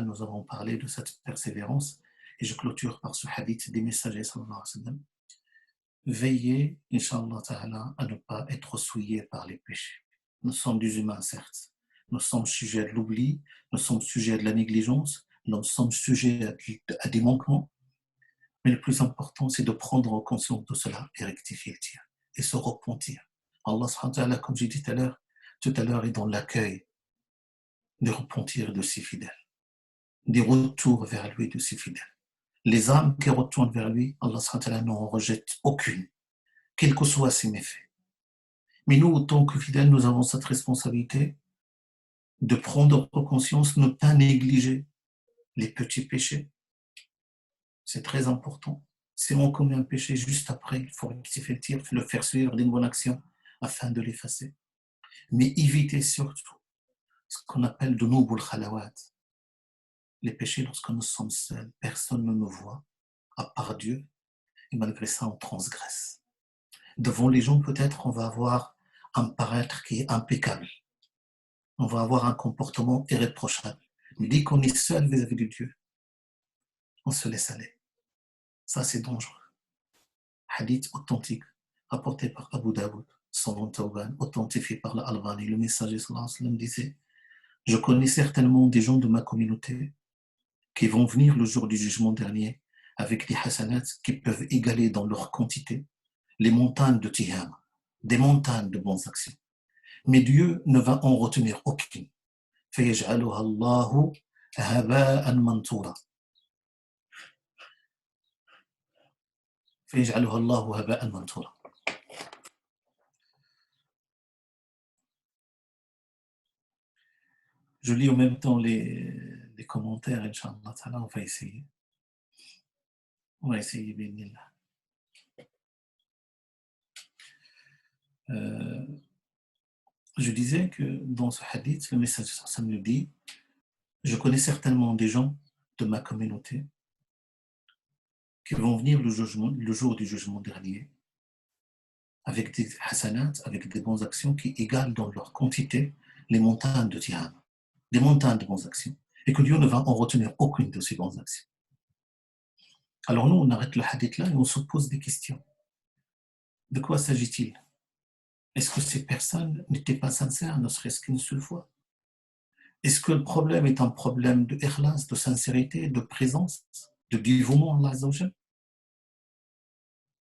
nous avons parlé de cette persévérance et je clôture par ce hadith des messagers sallallahu alayhi wa sallam. Veillez, Inch'Allah, à ne pas être souillés par les péchés. Nous sommes des humains, certes. Nous sommes sujets à de l'oubli, nous sommes sujets à de la négligence, nous sommes sujets à des manquements. Mais le plus important, c'est de prendre conscience de cela et rectifier le tir et se repentir. Allah, comme j'ai dit tout à l'heure, est dans l'accueil des repentirs de ses fidèles, des retours vers lui de ses fidèles. Les âmes qui retournent vers lui, Allah n'en rejette aucune, quels que soient ses méfaits. Mais nous, autant que fidèles, nous avons cette responsabilité de prendre conscience, ne pas négliger les petits péchés. C'est très important. Si on commet un péché juste après, il faut rectifier le tir, le faire suivre d'une bonne action afin de l'effacer. Mais éviter surtout ce qu'on appelle de noubul khalawat. Les péchés lorsque nous sommes seuls, personne ne nous voit, à part Dieu, et malgré ça, on transgresse. Devant les gens, peut-être, on va avoir un paraître qui est impeccable. On va avoir un comportement irréprochable. Mais dès qu'on est seul vis-à-vis de Dieu, on se laisse aller. Ça, c'est dangereux. Hadith authentique, rapporté par Abu Daoud, son nom Tawban, authentifié par l'Albani. Le messager sallallahu alayhi wa sallam disait: je connais certainement des gens de ma communauté qui vont venir le jour du jugement dernier avec des hasanats qui peuvent égaler dans leur quantité les montagnes de Tiham, des montagnes de bonnes actions. Mais Dieu ne va en retenir aucune. فَيَجْعَلُهَا اللَّهُ هَبَاءً مَنْثُورًا. فَيَجْعَلُهَا اللَّهُ هَبَاءً مَنْثُورًا. Je lis en même temps les commentaires, Inch'Allah, on va essayer. On va essayer, bismillah. Je disais que dans ce hadith, le message ça me dit: je connais certainement des gens de ma communauté qui vont venir le jour du jugement dernier avec des hasanats, avec des bonnes actions qui égalent dans leur quantité les montagnes de Tiham, des montagnes de bonnes actions, et que Dieu ne va en retenir aucune de ces bonnes actions. Alors nous, on arrête le hadith là et on se pose des questions. De quoi s'agit-il? Est-ce que ces personnes n'étaient pas sincères, ne serait-ce qu'une seule fois? Est-ce que le problème est un problème de ikhlas, de sincérité, de présence, de dévouement à Allah Azza wa Jal?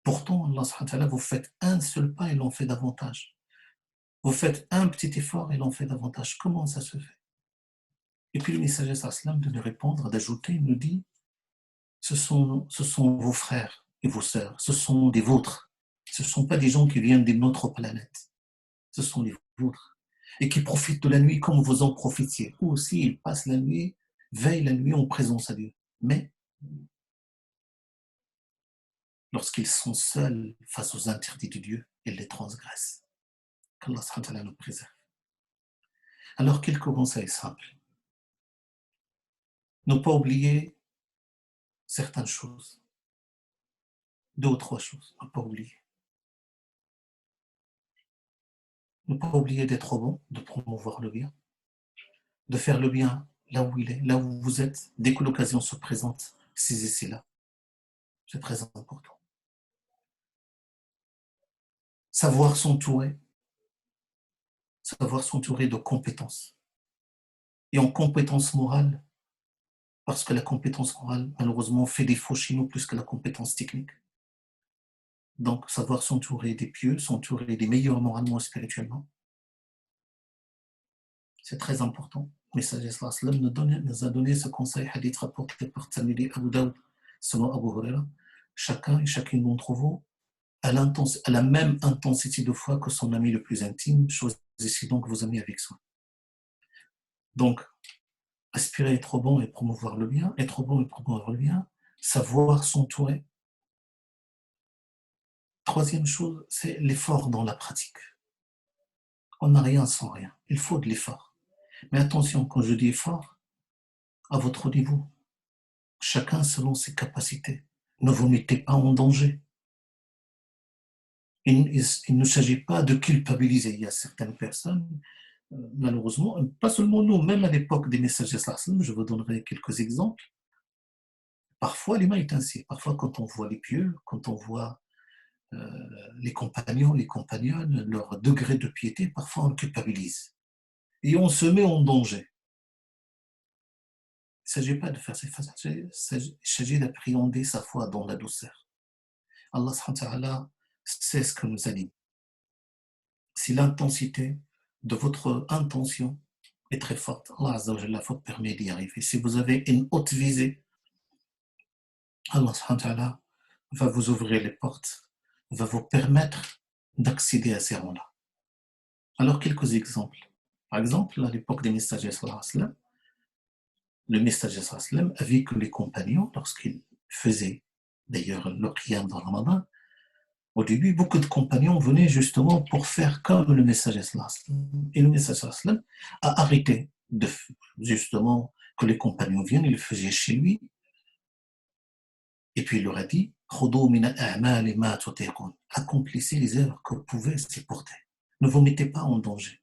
Pourtant, Allah subhanahu wa ta'ala, vous faites un seul pas et l'on fait davantage. Vous faites un petit effort et l'on fait davantage. Comment ça se fait? Et puis le messager sallam de lui répondre, d'ajouter, il nous dit: ce sont vos frères et vos sœurs, ce sont des vôtres. Ce ne sont pas des gens qui viennent d'une autre planète. Ce sont les vôtres. Et qui profitent de la nuit comme vous en profitiez. Ou aussi, ils passent la nuit, veillent la nuit en présence à Dieu. Mais, lorsqu'ils sont seuls face aux interdits de Dieu, ils les transgressent. Qu'Allah subhanahu wa ta'ala nous préserve. Alors, quelques conseils simples. Ne pas oublier certaines choses. 2 ou 3 choses, ne pas oublier. Ne pas oublier d'être bon, de promouvoir le bien, de faire le bien là où il est, là où vous êtes, dès que l'occasion se présente, saisissez-la. C'est très important. Savoir s'entourer de compétences. Et en compétence morale, parce que la compétence morale, malheureusement, fait défaut chez nous plus que la compétence technique. Donc, savoir s'entourer des pieux, s'entourer des meilleurs moralement et spirituellement, c'est très important. messager sallallahu alayhi wa sallam nous a donné ce conseil, hadith rapporté par Tirmidhi, Abu Daoud, selon Abu Huraira. Chacun et chacune d'entre vous a la même intensité de foi que son ami le plus intime. Choisissez donc vos amis avec soi. Donc, aspirer à être bon et promouvoir le bien, être bon et promouvoir le bien, savoir s'entourer. Troisième chose, c'est l'effort dans la pratique. On n'a rien sans rien. Il faut de l'effort. Mais attention, quand je dis effort, à votre niveau, chacun selon ses capacités. Ne vous mettez pas en danger. Il ne s'agit pas de culpabiliser. Il y a certaines personnes, malheureusement, pas seulement nous, même à l'époque des messagers sallallahu, je vous donnerai quelques exemples. Parfois, l'humain est ainsi. Parfois, quand on voit les pieux, quand on voit les compagnons, les compagnonnes, leur degré de piété, parfois on culpabilise. Et on se met en danger. Il ne s'agit pas de faire ces façons, il s'agit d'appréhender sa foi dans la douceur. Allah subhanahu wa ta'ala sait ce que nous anime. Si l'intensité de votre intention est très forte, Allah azza wa jalla vous permet d'y arriver. Si vous avez une haute visée, Allah subhanahu wa ta'ala va vous ouvrir les portes, va vous permettre d'accéder à ces rangs-là. Alors, quelques exemples. Par exemple, à l'époque des messagers sallallahu alayhi wa sallam, le messager sallallahu alayhi wa sallam a vu que les compagnons, lorsqu'ils faisaient d'ailleurs le qiyam dans Ramadan, au début, beaucoup de compagnons venaient justement pour faire comme le messager sallallahu alayhi wa sallam. Et le messager sallallahu alayhi wa sallam a arrêté de justement que les compagnons viennent, il le faisait chez lui. Et puis il leur a dit, accomplissez les œuvres que vous pouvez supporter. Ne vous mettez pas en danger.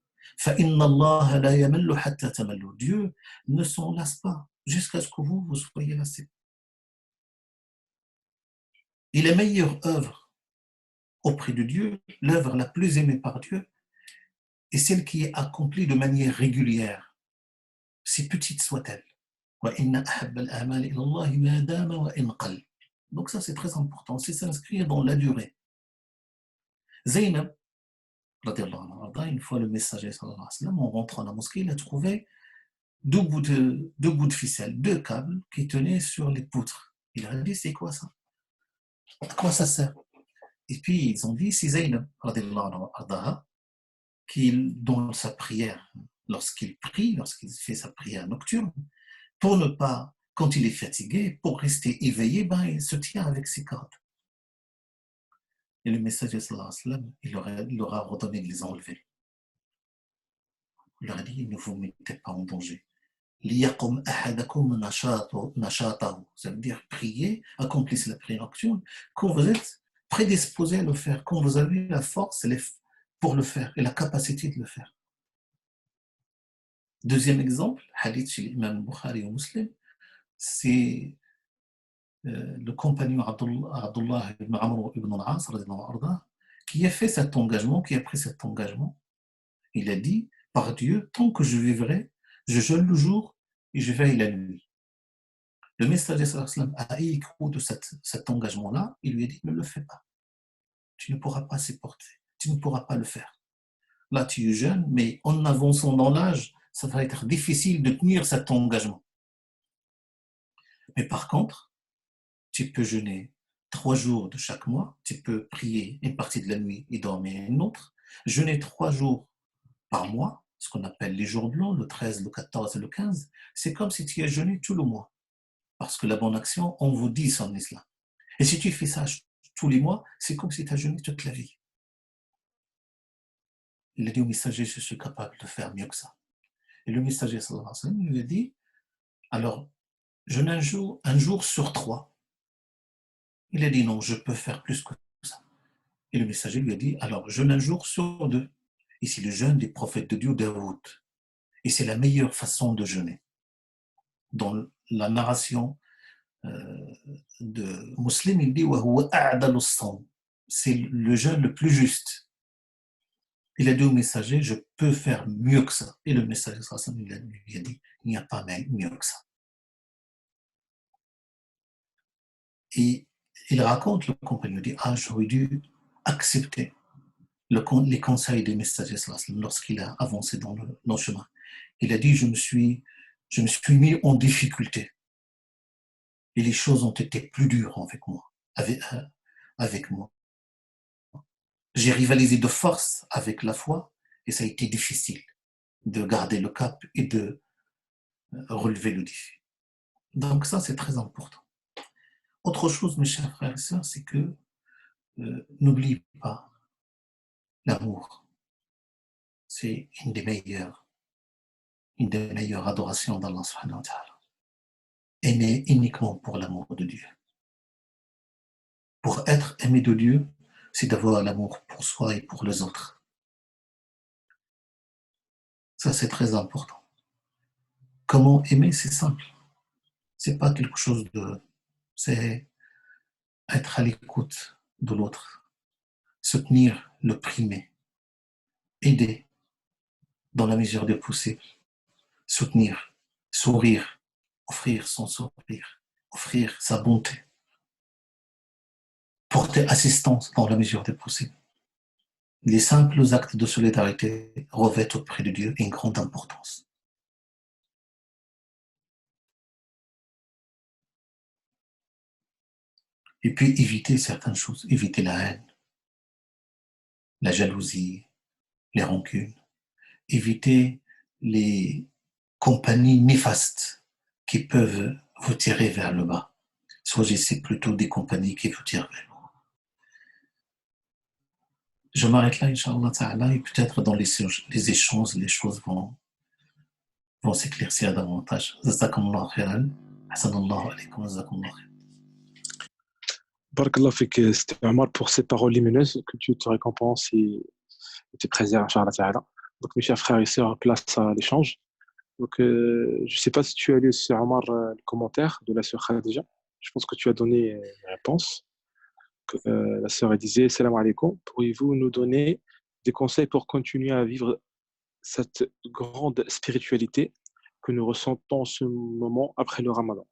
Dieu ne s'en lasse pas jusqu'à ce que vous soyez lassés. Et la meilleure œuvre auprès de Dieu, l'œuvre la plus aimée par Dieu, est celle qui est accomplie de manière régulière, si petite soit-elle. Donc ça c'est très important, c'est s'inscrire dans la durée. Zaynab, une fois le messager sallallahu alayhi wa sallam, en rentrant à la mosquée, il a trouvé deux bouts de ficelle, deux câbles qui tenaient sur les poutres. Il a dit, c'est quoi ça? À quoi ça sert? Et puis ils ont dit, c'est Zaynab, qui dans sa prière, lorsqu'il prie, lorsqu'il fait sa prière nocturne, pour ne pas, quand il est fatigué, pour rester éveillé, il se tient avec ses cordes. Et le messager sallallahu alayhi wa sallam, il leur a ordonné de les enlever. Il leur a dit, ne vous mettez pas en danger. لِيَقُمْ أَحَدَكُمْ نَشَاطَهُ. Ça veut dire prier, accomplissez la prière nocturne quand vous êtes prédisposé à le faire, quand vous avez la force pour le faire et la capacité de le faire. Deuxième exemple, hadith chez l'imam Bukhari ou Muslim, c'est le compagnon Abdullah ibn Amr ibn al-As qui a fait cet engagement, qui a pris cet engagement. Il a dit, par Dieu, tant que je vivrai, je jeûne le jour et je veille la nuit. Le messager sallallahu alayhi wa sallam a écrit de cet engagement-là, il lui a dit, ne le fais pas. Tu ne pourras pas supporter, tu ne pourras pas le faire. Là, tu es jeune, mais en avançant dans l'âge, ça va être difficile de tenir cet engagement. Mais par contre, tu peux jeûner 3 jours de chaque mois, tu peux prier une partie de la nuit et dormir une autre, jeûner 3 jours par mois, ce qu'on appelle les jours blancs, le 13, le 14 et le 15, c'est comme si tu as jeûné tout le mois. Parce que la bonne action, on vous dit en islam. Et si tu fais ça tous les mois, c'est comme si tu as jeûné toute la vie. Il a dit au messager, je suis capable de faire mieux que ça. Et le messager sallallahu alayhi wa sallam lui a dit, alors, jeûne un jour sur 3. Il a dit non, je peux faire plus que ça. Et le messager lui a dit, alors, jeûne un jour sur 2. Et c'est le jeûne des prophètes de Dieu, Daoud. Et c'est la meilleure façon de jeûner. Dans la narration de Muslim, il dit c'est le jeûne le plus juste. Il a dit au messager, je peux faire mieux que ça. Et le messager lui a dit, il n'y a pas mieux que ça. Et il raconte, le compagnon dit, j'aurais dû accepter les conseils des messagers lorsqu'il a avancé dans le chemin. Il a dit, je me suis mis en difficulté. Et les choses ont été plus dures avec moi. J'ai rivalisé de force avec la foi et ça a été difficile de garder le cap et de relever le défi. Donc ça, c'est très important. Autre chose, mes chers frères et sœurs, c'est que n'oublie pas l'amour. C'est une des meilleures adorations d'Allah subhanahu wa ta'ala. Aimer uniquement pour l'amour de Dieu. Pour être aimé de Dieu, c'est d'avoir l'amour pour soi et pour les autres. Ça, c'est très important. Comment aimer, c'est simple. C'est pas quelque chose de... C'est être à l'écoute de l'autre, soutenir, l'opprimer, aider dans la mesure des possibles, soutenir, sourire, offrir son sourire, offrir sa bonté, porter assistance dans la mesure des possibles. Les simples actes de solidarité revêtent auprès de Dieu une grande importance. Et puis éviter certaines choses, éviter la haine, la jalousie, les rancunes, éviter les compagnies néfastes qui peuvent vous tirer vers le bas. Choisissez plutôt des compagnies qui vous tirent vers le haut. Je m'arrête là, Inch'Allah Ta'ala, et peut-être dans les échanges, les choses vont s'éclaircir davantage. Jazakumullah khairan. Ahsanallahu alaykum wa jazakumullah khairan. Barakallah fik, c'était Omar pour ces paroles lumineuses, que Dieu te récompense et te préserve, Inch'Allah Ta'ala. Donc mes chers frères et sœurs, place à l'échange. Donc je ne sais pas si tu as lu sur Omar le commentaire de la sœur Khadija. Je pense que tu as donné une réponse. La sœur elle disait Salam alaikum, pourriez-vous nous donner des conseils pour continuer à vivre cette grande spiritualité que nous ressentons en ce moment après le Ramadan?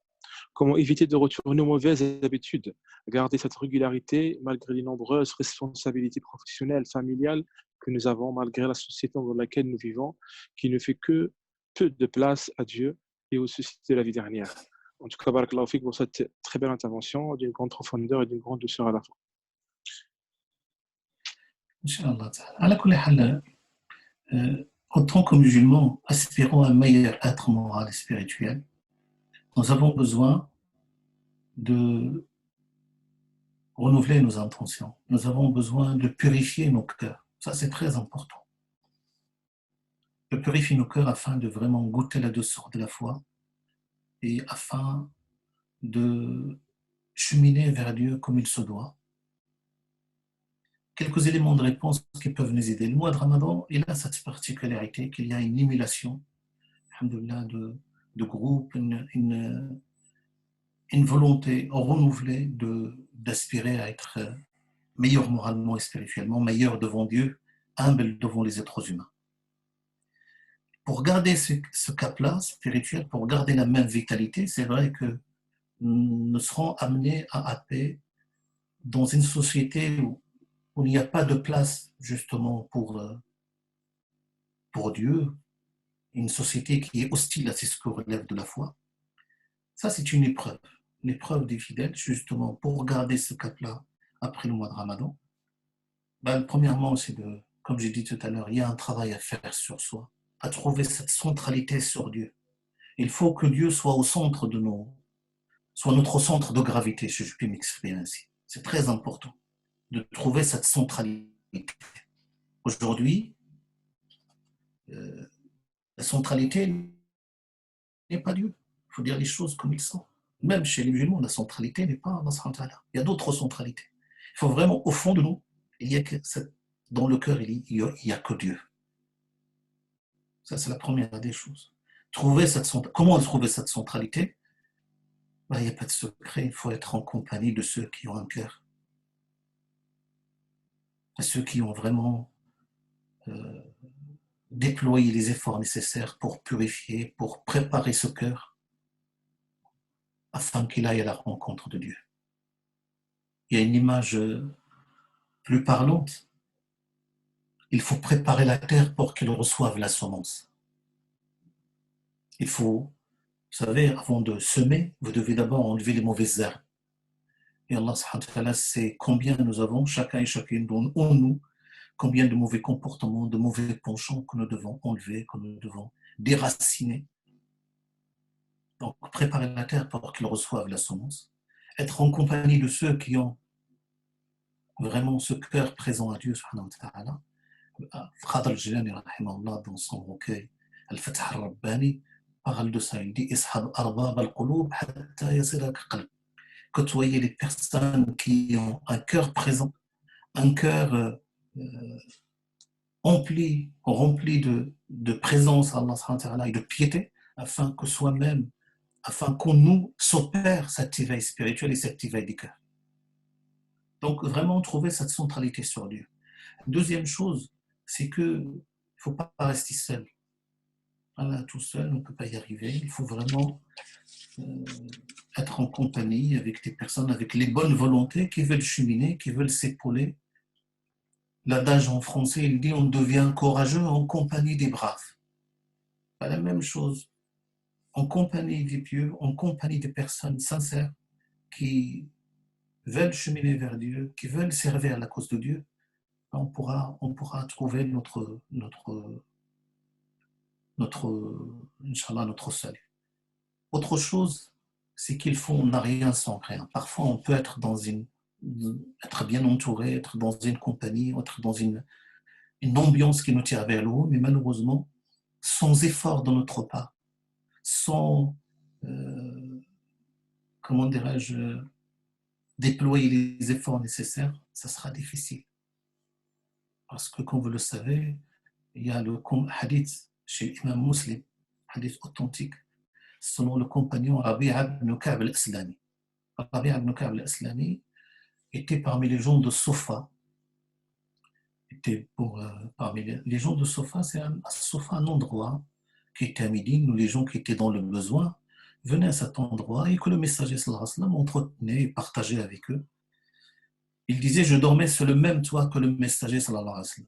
Comment éviter de retourner aux mauvaises habitudes, garder cette régularité malgré les nombreuses responsabilités professionnelles, familiales que nous avons, malgré la société dans laquelle nous vivons, qui ne fait que peu de place à Dieu et au souci de la vie dernière. En tout cas, barakallahu fik pour cette très belle intervention, d'une grande profondeur et d'une grande douceur à la fois. Inch'Allah ta'ala. Ala kulli hal, en tant que musulmans, aspirant à un meilleur être moral et spirituel, nous avons besoin de renouveler nos intentions. Nous avons besoin de purifier nos cœurs. Ça, c'est très important. De purifier nos cœurs afin de vraiment goûter la douceur de la foi et afin de cheminer vers Dieu comme il se doit. Quelques éléments de réponse qui peuvent nous aider. Le mois de Ramadan, il a cette particularité qu'il y a une émulation, alhamdoulilah, de groupe, une volonté renouvelée d'aspirer à être meilleur moralement et spirituellement, meilleur devant Dieu, humble devant les êtres humains. Pour garder ce cap-là spirituel, pour garder la même vitalité, c'est vrai que nous serons amenés à happer dans une société où il n'y a pas de place justement pour Dieu, une société qui est hostile à ce qui relève de la foi. Ça, c'est une l'épreuve des fidèles, justement, pour garder ce cap-là après le mois de Ramadan. Premièrement, c'est comme j'ai dit tout à l'heure, il y a un travail à faire sur soi, à trouver cette centralité sur Dieu. Il faut que Dieu soit au centre soit notre centre de gravité, si je puis m'exprimer ainsi. C'est très important de trouver cette centralité. Aujourd'hui, la centralité n'est pas Dieu. Il faut dire les choses comme ils sont. Même chez les musulmans, la centralité n'est pas Allah subhanahu wa ta'ala. Il y a d'autres centralités. Il faut vraiment, au fond de nous, dans le cœur, il n'y a que Dieu. Ça, c'est la première des choses. Comment trouver cette centralité? Il n'y a pas de secret. Il faut être en compagnie de ceux qui ont un cœur. À ceux qui ont vraiment déployé les efforts nécessaires pour purifier, pour préparer ce cœur afin qu'il aille à la rencontre de Dieu. Il y a une image plus parlante. Il faut préparer la terre pour qu'elle reçoive la semence. Il faut, vous savez, avant de semer, vous devez d'abord enlever les mauvaises herbes. Et Allah subhanahu wa ta'ala sait combien nous avons, chacun et chacune en nous, combien de mauvais comportements, de mauvais penchants que nous devons enlever, que nous devons déraciner. Donc, préparer la terre pour qu'ils reçoivent la semence. Être en compagnie de ceux qui ont vraiment ce cœur présent à Dieu, subhanahu wa ta'ala. Khadr al-Jilani, rahimahullah, dans son recueil Al-Fath al-Rabbani, parle de ça. Il dit Ishab arbab al-qulub hatta yasiraka qalb. Côtoyer les personnes qui ont un cœur présent, un cœur rempli de présence à Allah subhanahu wa ta'ala et de piété, afin que soi-même, afin qu'on nous s'opère cet éveil spirituel et cet éveil du cœur. Donc vraiment trouver cette centralité sur Dieu. Deuxième chose, c'est qu'il ne faut pas rester seul. Voilà, tout seul, on ne peut pas y arriver. Il faut vraiment être en compagnie avec des personnes avec les bonnes volontés qui veulent cheminer, qui veulent s'épauler. L'adage en français, il dit on devient courageux en compagnie des braves. Pas la même chose. En compagnie des pieux, en compagnie des personnes sincères qui veulent cheminer vers Dieu, qui veulent servir à la cause de Dieu, on pourra trouver Inch'Allah, notre salut. Autre chose, c'est on n'a rien sans rien. Parfois, on peut être bien entouré, être dans une compagnie, être dans une ambiance qui nous tire vers le haut, mais malheureusement, sans effort de notre part, sans, comment dirais-je, déployer les efforts nécessaires, ça sera difficile. Parce que, comme vous le savez, il y a le hadith chez l'imam Muslim, hadith authentique, selon le compagnon Rabi'a ibn Ka'b al-Aslami. Rabi'a ibn Ka'b al-Aslami était parmi les gens de Sofa. Parmi les gens de Sofa, c'est un endroit qui était à Médine, où les gens qui étaient dans le besoin venaient à cet endroit et que le messager sallallahu alayhi wa sallam entretenait et partageait avec eux. Il disait, je dormais sur le même toit que le messager sallallahu alayhi wa sallam,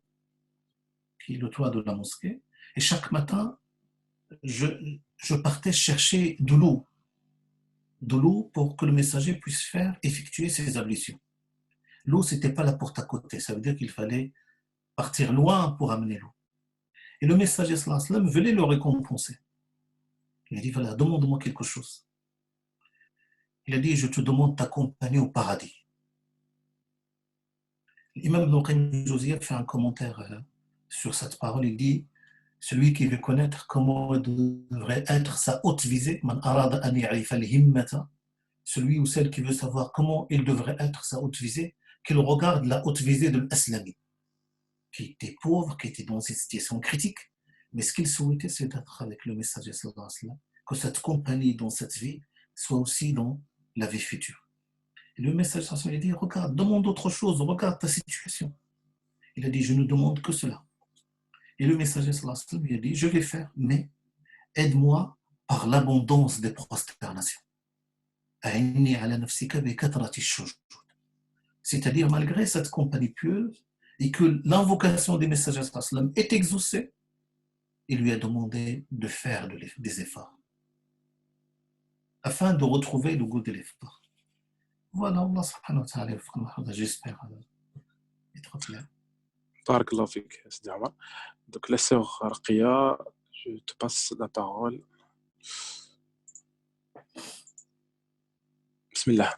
qui est le toit de la mosquée, et chaque matin, je partais chercher de l'eau pour que le messager puisse effectuer ses ablutions. L'eau, ce n'était pas la porte à côté, ça veut dire qu'il fallait partir loin pour amener l'eau. Et le messager sallallahu alayhi wa sallam venait le récompenser. Il a dit, voilà, demande-moi quelque chose. Il a dit, je te demande ta compagnie au paradis. L'imam Ibn Qayyim al-Jawziyya fait un commentaire sur cette parole, il dit, celui qui veut connaître comment devrait être sa haute visée, man arada an ya'rifa al-himmata, celui ou celle qui veut savoir comment il devrait être sa haute visée, qu'il regarde la haute visée de l'Aslami, qui était pauvre, qui était dans une situation critique, mais ce qu'il souhaitait, c'est d'être avec le messager sallallahu alayhi wa sallam, que cette compagnie dans cette vie soit aussi dans la vie future. Et le messager sallallahu alayhi wa sallam, il dit, regarde, demande autre chose, regarde ta situation. Il a dit, je ne demande que cela. Et le messager sallallahu alayhi wa sallam, il a dit, je vais faire, mais aide-moi par l'abondance des prosternations. C'est-à-dire, malgré cette compagnie pieuse, et que l'invocation des messagers sallallahu alayhi wa sallam est exaucée, il lui a demandé de faire des efforts, afin de retrouver le goût de l'effort. Voilà, Allah subhanahu wa ta'ala, j'espère être clair. Barakallahu fik, Sidi Omar. Donc, la sœur Raqiya, je te passe la parole. Bismillah.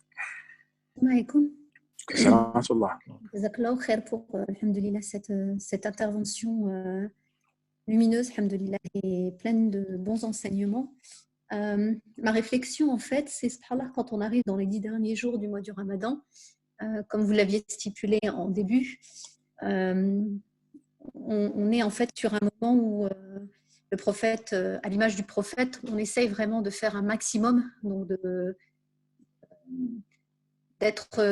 Assalamu alaikum. Salam alaikum. Jazakallahu khair pour alhamdulillah, cette intervention lumineuse, alhamdulillah, et pleine de bons enseignements. Ma réflexion, en fait, c'est subhanallah, quand on arrive dans les 10 derniers jours du mois du Ramadan, comme vous l'aviez stipulé en début, on est en fait sur un moment où le prophète, à l'image du prophète, on essaye vraiment de faire un maximum, donc d'être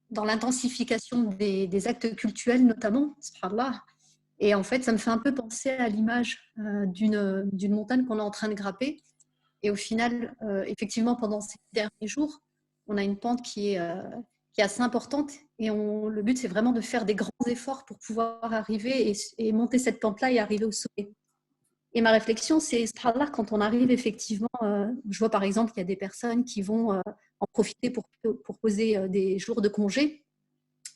dans l'intensification des actes cultuels notamment, subhanallah. Et en fait, ça me fait un peu penser à l'image d'une montagne qu'on est en train de grimper. Et au final, effectivement, pendant ces derniers jours, on a une pente qui est qui est assez importante. Et le but, c'est vraiment de faire des grands efforts pour pouvoir arriver et monter cette pente-là et arriver au sommet. Et ma réflexion, c'est, subhanallah, quand on arrive effectivement, je vois par exemple qu'il y a des personnes qui vont en profiter pour poser des jours de congé,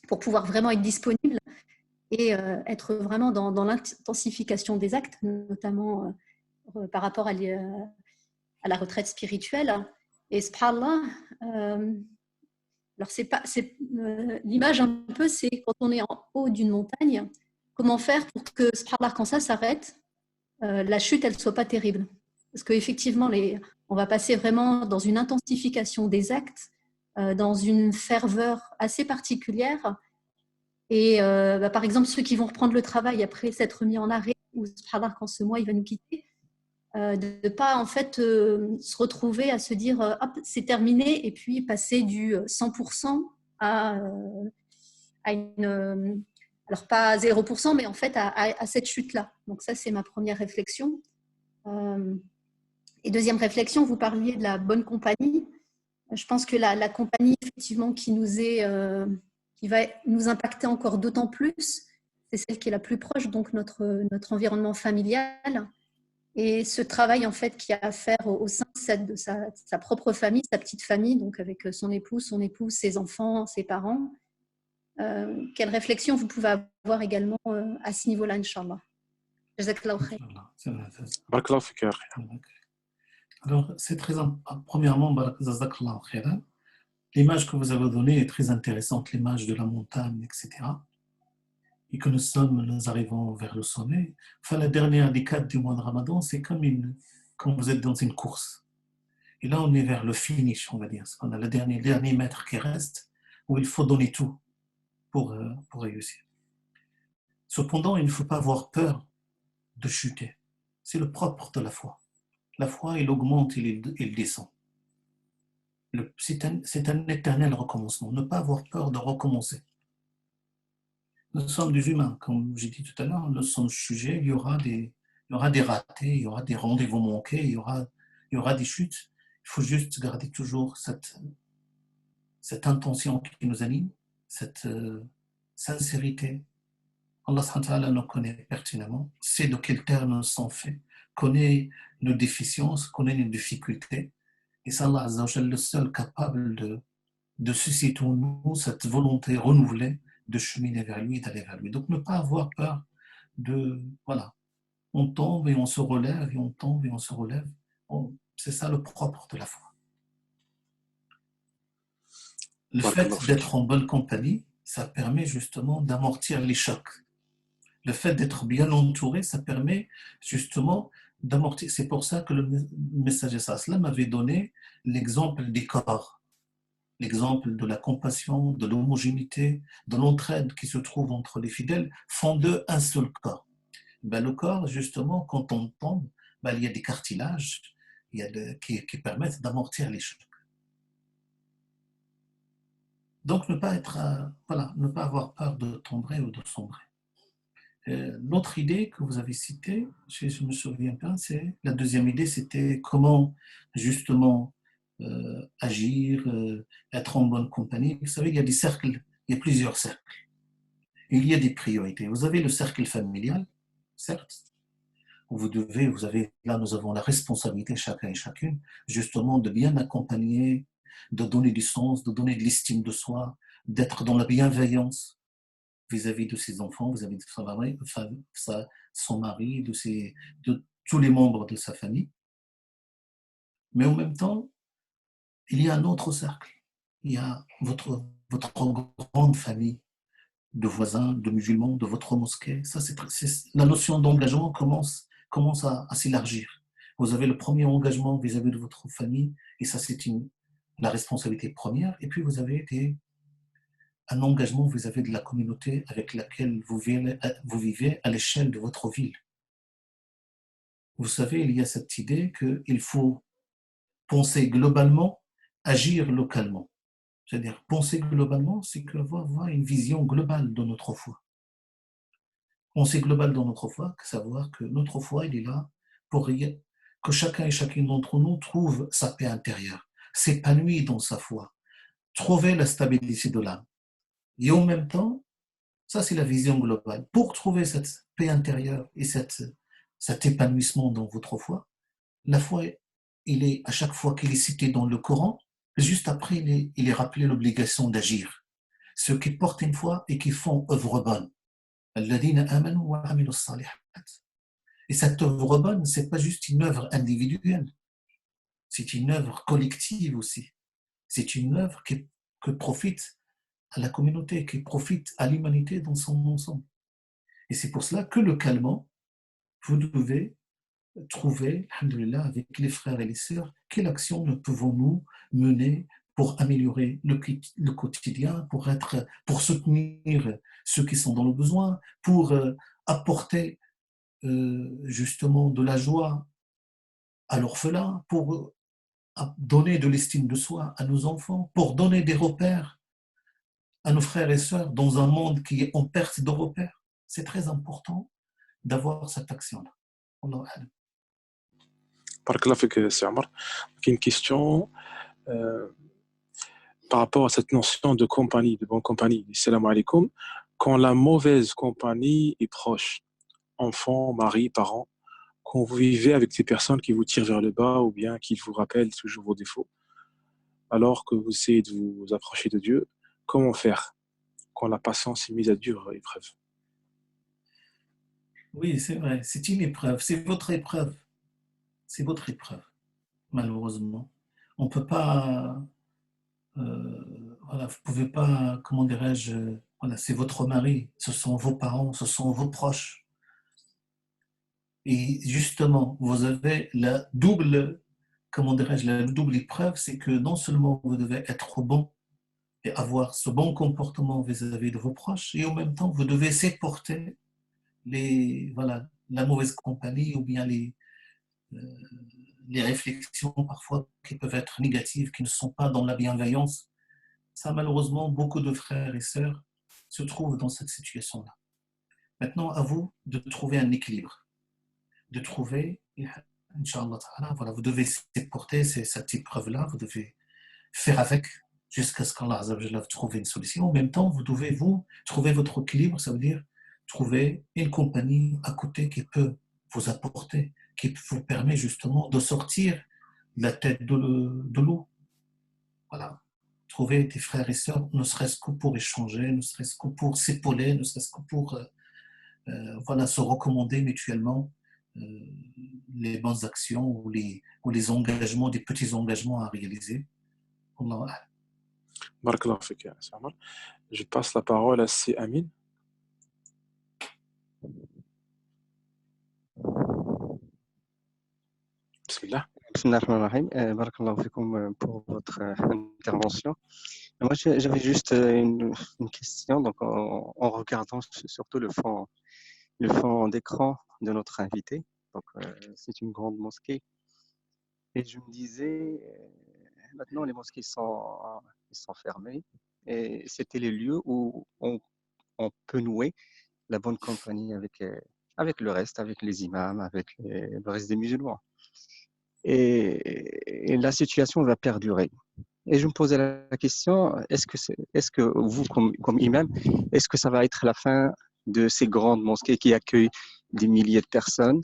pour pouvoir vraiment être disponible et être vraiment dans l'intensification des actes, notamment par rapport à la retraite spirituelle. Et subhanallah, alors l'image un peu, c'est quand on est en haut d'une montagne, comment faire pour que subhanallah, quand ça s'arrête, la chute, elle ne soit pas terrible. Parce qu'effectivement, on va passer vraiment dans une intensification des actes, dans une ferveur assez particulière. Et par exemple, ceux qui vont reprendre le travail après s'être mis en arrêt, ou quand ce mois il va nous quitter, de ne pas en fait se retrouver à se dire hop, c'est terminé, et puis passer du 100% à une. Alors pas 0%, mais en fait à cette chute-là. Donc ça, c'est ma première réflexion. Et deuxième réflexion, vous parliez de la bonne compagnie. Je pense que la compagnie, effectivement, qui va nous impacter encore d'autant plus, c'est celle qui est la plus proche, donc notre environnement familial. Et ce travail, en fait, qu'il y a à faire au sein de sa propre famille, sa petite famille, donc avec son épouse, ses enfants, ses parents. Quelle réflexion vous pouvez avoir également à ce niveau-là, Inch'Allah. Jazakallahu khair. Barakallahu fik ya akhi. Alors, c'est très premièrement, jazakallahu khairan. L'image que vous avez donnée est très intéressante, l'image de la montagne, etc. Et que nous arrivons vers le sommet. Enfin, la dernière décade du mois de Ramadan, c'est comme vous êtes dans une course. Et là, on est vers le finish, on va dire. On a le dernier mètre qui reste, où il faut donner tout pour réussir. Cependant, il ne faut pas avoir peur de chuter. C'est le propre de la foi. La foi, il augmente, il descend. C'est un éternel recommencement. Ne pas avoir peur de recommencer. Nous sommes des humains, comme j'ai dit tout à l'heure, nous sommes sujets, il y aura des ratés, il y aura des rendez-vous manqués, il y aura des chutes. Il faut juste garder toujours cette intention qui nous anime, cette sincérité. Allah subhanahu wa ta'ala nous connaît pertinemment, sait de quel terme nous sommes faits, connaît nos déficiences, connaît nos difficultés. Et c'est Allah Azza wa Jalla le seul capable de susciter en nous cette volonté renouvelée de cheminer vers lui, d'aller vers lui. Donc ne pas avoir peur voilà, on tombe et on se relève, et on tombe et on se relève. C'est ça le propre de la foi. Le fait d'être en bonne compagnie, ça permet justement d'amortir les chocs. Le fait d'être bien entouré, ça permet justement d'amortir. C'est pour ça que le messager sallam avait donné l'exemple des corps, l'exemple de la compassion, de l'homogénéité, de l'entraide qui se trouve entre les fidèles, font d'eux un seul corps. Le corps, justement, quand on tombe, il y a des cartilages qui permettent d'amortir les chocs. Donc, ne pas avoir peur de tomber ou de sombrer. L'autre idée que vous avez citée, je me souviens bien, c'est la deuxième idée, c'était comment justement agir, être en bonne compagnie. Vous savez, il y a des cercles, il y a plusieurs cercles. Il y a des priorités. Vous avez le cercle familial, certes, où là nous avons la responsabilité, chacun et chacune, justement de bien accompagner, de donner du sens, de donner de l'estime de soi, d'être dans la bienveillance vis-à-vis de ses enfants, vis-à-vis de son mari, de tous les membres de sa famille. Mais en même temps, il y a un autre cercle. Il y a votre grande famille de voisins, de musulmans, de votre mosquée. Ça, la notion d'engagement commence à s'élargir. Vous avez le premier engagement vis-à-vis de votre famille, et ça, c'est la responsabilité première. Et puis, vous avez un engagement vis-à-vis de la communauté avec laquelle vous vivez à l'échelle de votre ville. Vous savez, il y a cette idée qu'il faut penser globalement, agir localement. C'est-à-dire, penser globalement, c'est avoir une vision globale de notre foi. Penser global dans notre foi, savoir que notre foi, il est là pour que chacun et chacune d'entre nous trouve sa paix intérieure, s'épanouit dans sa foi, trouver la stabilité de l'âme. Et en même temps, ça c'est la vision globale. Pour trouver cette paix intérieure et cet épanouissement dans votre foi, la foi, il est, à chaque fois qu'il est cité dans le Coran, juste après, il est rappelé l'obligation d'agir. Ceux qui portent une foi et qui font œuvre bonne. الذين آمنوا وعملوا الصالحات. Et cette œuvre bonne, ce n'est pas juste une œuvre individuelle, c'est une œuvre collective aussi. C'est une œuvre qui profite à la communauté, qui profite à l'humanité dans son ensemble. Et c'est pour cela que localement, vous devez trouver, alhamdoulilah, avec les frères et les sœurs, quelle action nous pouvons-nous mener pour améliorer le quotidien, pour soutenir ceux qui sont dans le besoin, pour apporter justement de la joie à l'orphelin, pour donner de l'estime de soi à nos enfants, pour donner des repères à nos frères et sœurs dans un monde qui est en perte de repères. C'est très important d'avoir cette action-là. Barakallah fik, c'est Omar. Une question par rapport à cette notion de compagnie, de bonne compagnie. Salam alaikum. Quand la mauvaise compagnie est proche, enfants, mari, parents, quand vous vivez avec des personnes qui vous tirent vers le bas ou bien qui vous rappellent toujours vos défauts, alors que vous essayez de vous approcher de Dieu, comment faire quand la patience est mise à dure épreuve? Oui, c'est vrai, c'est une épreuve, c'est votre épreuve. C'est votre épreuve, malheureusement. On ne peut pas, voilà, vous ne pouvez pas, comment dirais-je, voilà, c'est votre mari, ce sont vos parents, ce sont vos proches. Et justement, vous avez la double, comment dirais-je, la double épreuve, c'est que non seulement vous devez être bon et avoir ce bon comportement vis-à-vis de vos proches, et en même temps, vous devez supporter voilà, la mauvaise compagnie ou bien les réflexions parfois qui peuvent être négatives, qui ne sont pas dans la bienveillance. Ça, malheureusement, beaucoup de frères et sœurs se trouvent dans cette situation-là. Maintenant, à vous de trouver un équilibre, de trouver, Inch'Allah, voilà, vous devez supporter cette épreuve-là, vous devez faire avec jusqu'à ce qu'Allah trouve une solution. En même temps, vous devez vous trouver votre équilibre, ça veut dire trouver une compagnie à côté qui peut vous apporter, qui vous permet justement de sortir la tête de l'eau. Voilà. Trouver des frères et sœurs, ne serait-ce que pour échanger, ne serait-ce que pour s'épauler, ne serait-ce que pour voilà, se recommander mutuellement les bonnes actions ou les engagements, des petits engagements à réaliser. Barakallah fik, c'est Omar. Je passe la parole à C. Amin. Bismillah. Bismillahirrahmanirrahim. Barakallahu fikum pour votre intervention. Moi, j'avais juste une question. Donc, en regardant surtout le fond d'écran de notre invité. Donc, c'est une grande mosquée. Et je me disais, maintenant, les mosquées sont fermées. Et c'était les lieux où on peut nouer la bonne compagnie avec le reste, avec les imams, avec le reste des musulmans. Et la situation va perdurer. Et je me posais la question, est-ce que vous, comme imam, est-ce que ça va être la fin de ces grandes mosquées qui accueillent des milliers de personnes?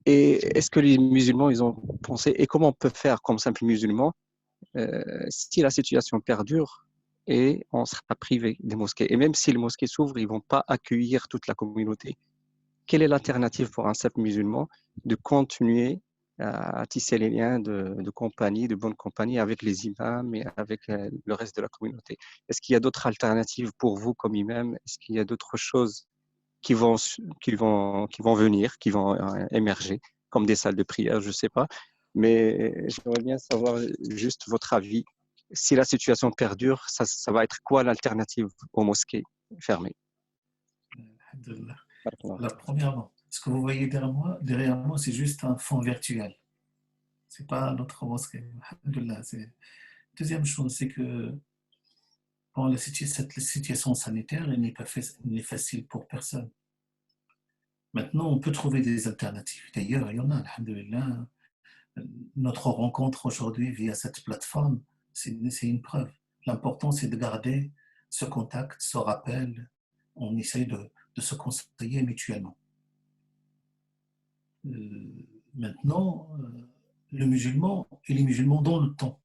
Et est-ce que les musulmans, ils ont pensé, et comment on peut faire comme simple musulman si la situation perdure et on sera privé des mosquées? Et même si les mosquées s'ouvrent, ils ne vont pas accueillir toute la communauté. Quelle est l'alternative pour un simple musulman de continuer à tisser les liens de compagnie, de bonne compagnie avec les imams et avec le reste de la communauté? Est-ce qu'il y a d'autres alternatives pour vous comme imam? Est-ce qu'il y a d'autres choses qui vont venir, qui vont émerger, comme des salles de prière, je ne sais pas. Mais j'aimerais bien savoir juste votre avis. Si la situation perdure, ça va être quoi l'alternative aux mosquées fermées? Alors, premièrement, ce que vous voyez derrière moi, c'est juste un fond virtuel. Ce n'est pas notre mosquée. Deuxième chose, c'est que bon, cette situation sanitaire n'est facile pour personne. Maintenant, on peut trouver des alternatives. D'ailleurs, il y en a, alhamdoulilah. Notre rencontre aujourd'hui via cette plateforme, c'est une preuve. l'important c'est de garder ce contact, ce rappel. On essaie de se conseiller mutuellement. Maintenant, le musulman, il est musulman dans le temps.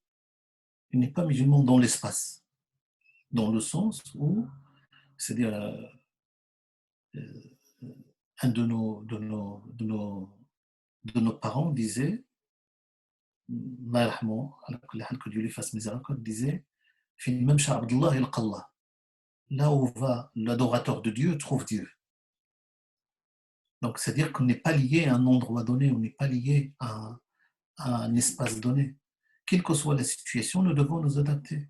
Il n'est pas musulman dans l'espace. Dans le sens où, c'est-à-dire, un de nos parents disait, que Dieu lui fasse miséricorde, disait, là où va l'adorateur de Dieu, trouve Dieu. Donc, c'est-à-dire qu'on n'est pas lié à un endroit donné, on n'est pas lié à un espace donné. Quelle que soit la situation, nous devons nous adapter.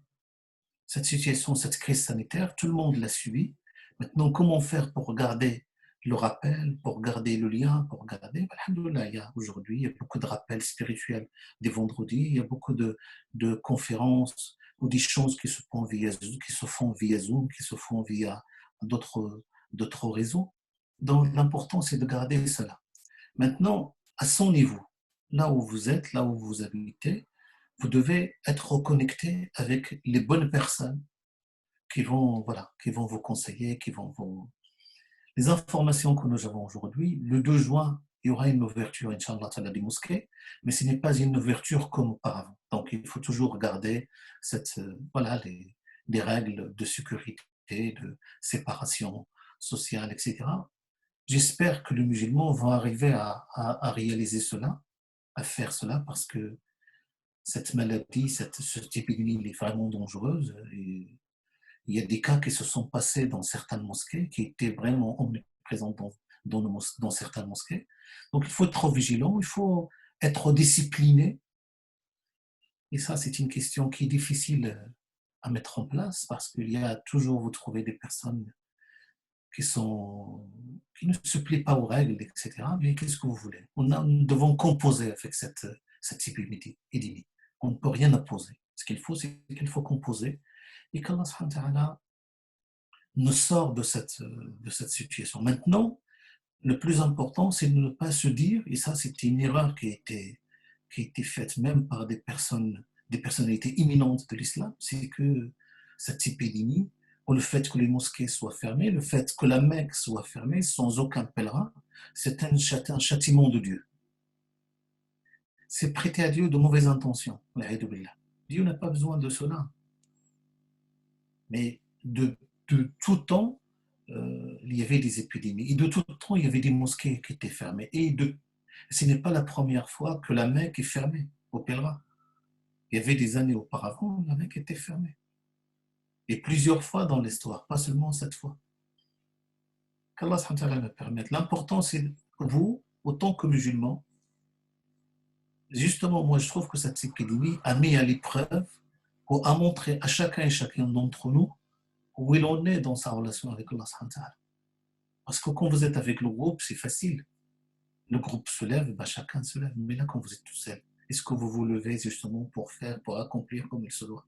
Cette situation, cette crise sanitaire, tout le monde l'a subi. Maintenant, comment faire pour garder le rappel, pour garder le lien, pour garder... Alhamdoulilah, aujourd'hui, il y a beaucoup de rappels spirituels des vendredis, il y a beaucoup de conférences ou des choses qui se font via Zoom, qui se font via d'autres réseaux. Donc, l'important, c'est de garder cela. Maintenant, à son niveau, là où vous êtes, là où vous habitez, vous devez être reconnecté avec les bonnes personnes qui vont vous conseiller, Les informations que nous avons aujourd'hui, le 2 juin, il y aura une ouverture, Inch'Allah, des mosquées, mais ce n'est pas une ouverture comme auparavant. Donc, il faut toujours garder les règles de sécurité, de séparation sociale, etc. J'espère que les musulmans vont arriver à réaliser cela, à faire cela, parce que cette maladie, cette épidémie est vraiment dangereuse. Et il y a des cas qui se sont passés dans certaines mosquées, qui étaient vraiment omniprésents dans certaines mosquées. Donc il faut être vigilant, il faut être discipliné. Et ça, c'est une question qui est difficile à mettre en place, parce qu'il y a toujours, vous trouvez des personnes qui ne se plient pas aux règles, etc. Mais qu'est-ce que vous voulez? Nous devons composer avec cette épidémie. On ne peut rien opposer. Ce qu'il faut, c'est qu'il faut composer et qu'Allah subhanahu wa ta'ala nous sort de cette situation. Maintenant, le plus important, c'est de ne pas se dire, et ça c'est une erreur qui a été faite même par des personnalités imminentes de l'islam, c'est que cette épidémie, ou le fait que les mosquées soient fermées, le fait que la Mecque soit fermée sans aucun pèlerin, c'est un châtiment de Dieu. C'est prêter à Dieu de mauvaises intentions. Dieu n'a pas besoin de cela. Mais de tout temps, il y avait des épidémies. Et de tout temps, il y avait des mosquées qui étaient fermées. Et ce n'est pas la première fois que la Mecque est fermée aux pèlerins. Il y avait des années auparavant, la Mecque était fermée. Et plusieurs fois dans l'histoire, pas seulement cette fois. Qu'Allah me permette. L'important, c'est vous, autant que musulmans, justement, moi je trouve que cette épidémie a mis à l'épreuve, ou a montré à chacun et chacun d'entre nous où il en est dans sa relation avec Allah. Parce que quand vous êtes avec le groupe, c'est facile. Le groupe se lève, chacun se lève. Mais là, quand vous êtes tout seul, est-ce que vous vous levez justement pour accomplir comme il se doit?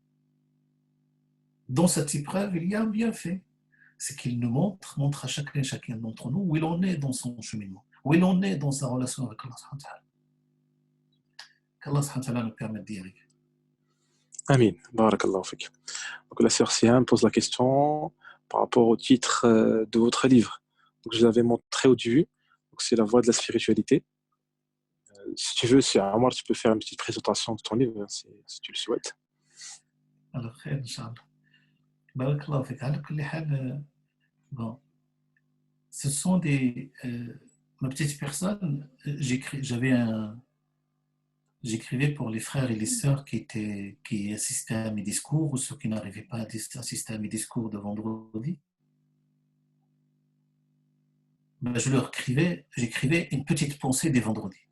Dans cette épreuve, il y a un bienfait. C'est qu'il nous montre à chacun et chacun d'entre nous où il en est dans son cheminement, où il en est dans sa relation avec Allah. Qu'Allah nous permette d'y arriver. Amin, barakallahu fik. Donc la sœur Siam pose la question par rapport au titre de votre livre. Donc, je l'avais montré au début, donc c'est la voie de la spiritualité. Si tu veux, c'est Omar, tu peux faire une petite présentation de ton livre, si tu le souhaites. Alors, Inch'Allah. Barakallahu fik. Ala kulli hal, bon, ce sont ma petite personne, j'écrivais pour les frères et les sœurs qui assistaient à mes discours ou ceux qui n'arrivaient pas à assister à mes discours de vendredi. J'écrivais une petite pensée des vendredis.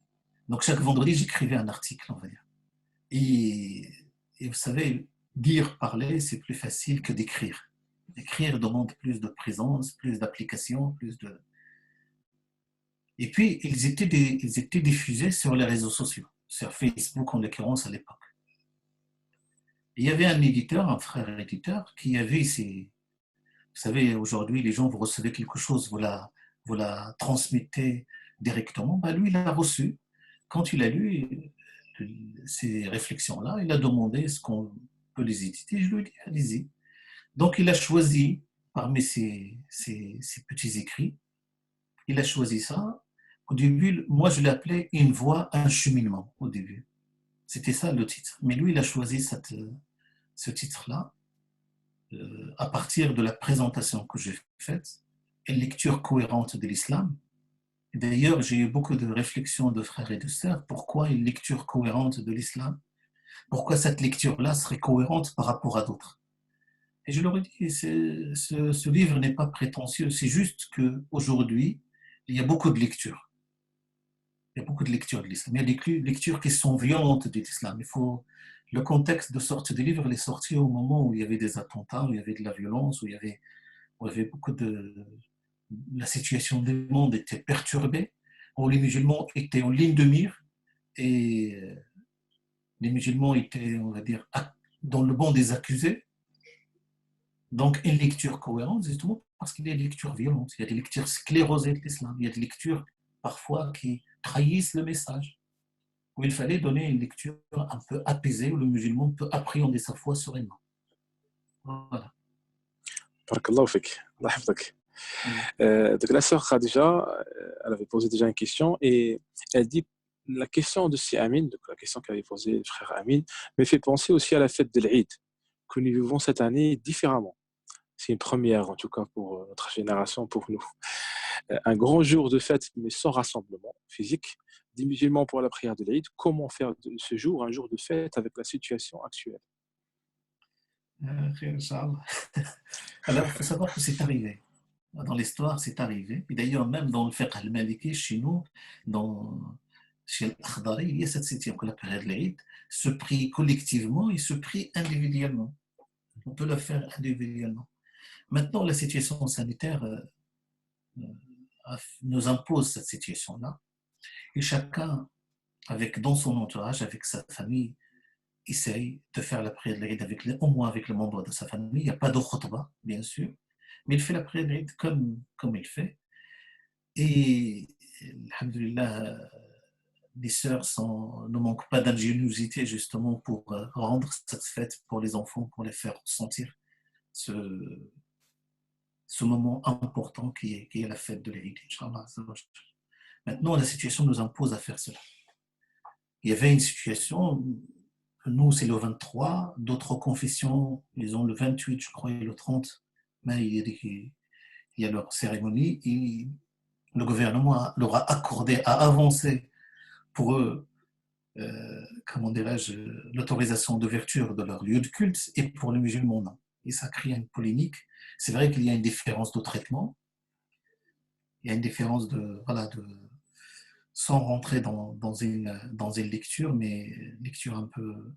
Donc chaque vendredi, j'écrivais un article, on va dire. Et vous savez, parler, c'est plus facile que d'écrire. Écrire demande plus de présence, plus d'application, plus de... Et puis, ils étaient diffusés sur les réseaux sociaux, sur Facebook en l'occurrence à l'époque. Il y avait un frère éditeur, qui avait vous savez, aujourd'hui, les gens, vous recevez quelque chose, vous la transmettez directement. Lui, il l'a reçu. Quand il a lu ces réflexions-là, il a demandé peut les éditer. Je lui ai dit, allez-y. Donc, il a choisi, parmi ses petits écrits, il a choisi ça. Au début, moi, je l'appelais Une voie, un cheminement, au début. C'était ça le titre. Mais lui, il a choisi ce titre-là à partir de la présentation que j'ai faite, une lecture cohérente de l'islam. D'ailleurs, j'ai eu beaucoup de réflexions de frères et de sœurs. Pourquoi une lecture cohérente de l'islam? Pourquoi cette lecture-là serait cohérente par rapport à d'autres? Et je leur ai dit, ce livre n'est pas prétentieux, c'est juste qu'aujourd'hui, il y a beaucoup de lectures. Il y a beaucoup de lectures de l'islam. Il y a des lectures qui sont violentes de l'islam. Le contexte de sortie du livre, il est sorti au moment où il y avait des attentats, où il y avait de la violence, où il y avait beaucoup de... La situation du monde était perturbée, où les musulmans étaient en ligne de mire et les musulmans étaient, on va dire, dans le banc des accusés. Donc, une lecture cohérente, justement, parce qu'il y a des lectures violentes, il y a des lectures sclérosées de l'islam, il y a des lectures parfois qui trahissent le message, où il fallait donner une lecture un peu apaisée, où le musulman peut appréhender sa foi sereinement. Voilà. Barakallahu fik. Allah yahfazak. Donc la sœur Khadija, elle avait posé déjà une question et elle dit la question de si Amin, donc la question qu'avait posée le frère Amin, me fait penser aussi à la fête de l'Eid que nous vivons cette année différemment. C'est une première en tout cas pour notre génération, pour nous. Un grand jour de fête mais sans rassemblement physique, des musulmans pour la prière de l'Eid. Comment faire de ce jour un jour de fête avec la situation actuelle? Alors, il faut savoir que c'est arrivé. Dans l'histoire, c'est arrivé. Et d'ailleurs, même dans le fiqh al-maliki, chez nous, chez l'Akhdari, il y a cette situation que la période de l'Eid se prie collectivement et se prie individuellement. On peut le faire individuellement. Maintenant, la situation sanitaire nous impose cette situation-là. Et chacun, dans son entourage, avec sa famille, essaye de faire la prière de l'Eid au moins avec les membres de sa famille. Il n'y a pas de khutbah, bien sûr, mais il fait la prière de l'Eid comme il fait. Et, alhamdoulilah, les sœurs ne manquent pas d'ingéniosité justement pour rendre cette fête pour les enfants, pour les faire ressentir ce moment important qui est la fête de l'Eid, Inch'Allah. Maintenant, la situation nous impose à faire cela. Il y avait une situation, nous c'est le 23, d'autres confessions, ils ont le 28, je crois, et le 30, mais il y a leur cérémonie, et le gouvernement leur a accordé à avancer pour eux, comment dirais-je, l'autorisation d'ouverture de leur lieu de culte, et pour les musulmans, non. Et ça crée une polémique. C'est vrai qu'il y a une différence de traitement, il y a une différence sans rentrer dans une lecture, mais lecture un peu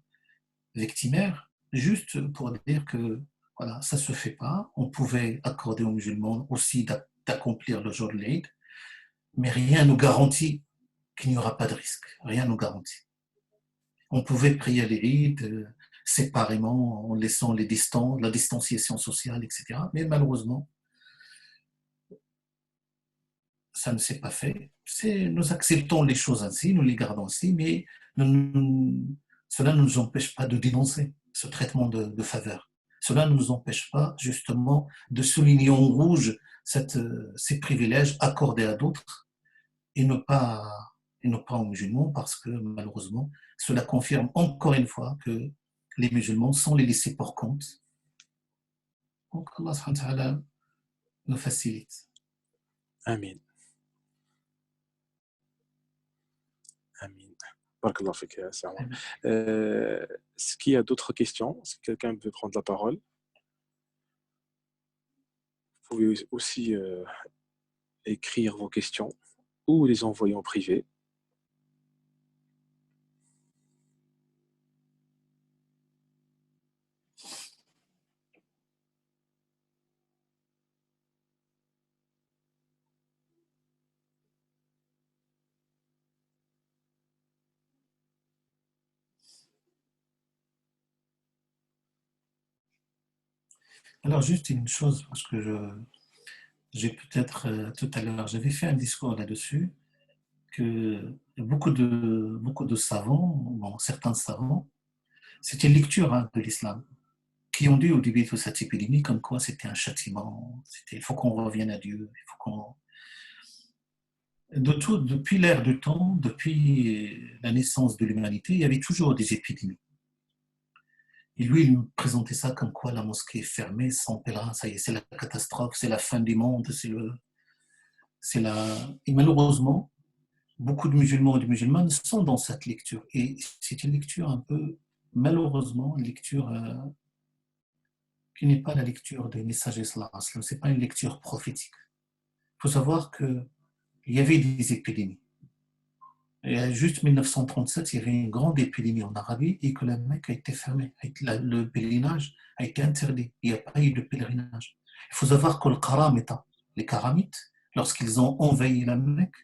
victimaire, juste pour dire que voilà, ça ne se fait pas. On pouvait accorder aux musulmans aussi d'accomplir le jour de l'Eid, mais rien ne nous garantit qu'il n'y aura pas de risque. Rien ne nous garantit. On pouvait prier l'Eid séparément, en laissant la distanciation sociale, etc. Mais malheureusement, ça ne s'est pas fait. Nous acceptons les choses ainsi, nous les gardons ainsi, mais cela ne nous empêche pas de dénoncer ce traitement de faveur. Cela ne nous empêche pas justement de souligner en rouge ces privilèges accordés à d'autres et ne pas aux musulmans, parce que malheureusement, cela confirme encore une fois que les musulmans sont les laissés pour compte. Donc Allah subhanahu wa ta'ala nous facilite. Amin. Amin. Barakallahu fik, est-ce qu'il y a d'autres questions? Si quelqu'un veut prendre la parole, vous pouvez aussi écrire vos questions ou les envoyer en privé. Alors juste une chose, parce que j'ai peut-être tout à l'heure, j'avais fait un discours là-dessus, que beaucoup de savants, bon, certains savants, C'était une lecture de l'islam, qui ont dit au début de cette épidémie comme quoi c'était un châtiment, il faut qu'on revienne à Dieu, il faut qu'on... Depuis l'ère du temps, depuis la naissance de l'humanité, il y avait toujours des épidémies. Et lui, il me présentait ça comme quoi la mosquée est fermée, sans pèlerin, ça y est, c'est la catastrophe, c'est la fin du monde, Et malheureusement, beaucoup de musulmans et de musulmanes sont dans cette lecture. Et c'est une lecture un peu, malheureusement, une lecture qui n'est pas la lecture des messagers sallallahu alayhi wa sallam, ce n'est pas une lecture prophétique. Il faut savoir qu'il y avait des épidémies. Et juste 1937, il y avait une grande épidémie en Arabie et que la Mecque a été fermée. Le pèlerinage a été interdit. Il n'y a pas eu de pèlerinage. Il faut savoir que les Karamites, lorsqu'ils ont envahi la Mecque,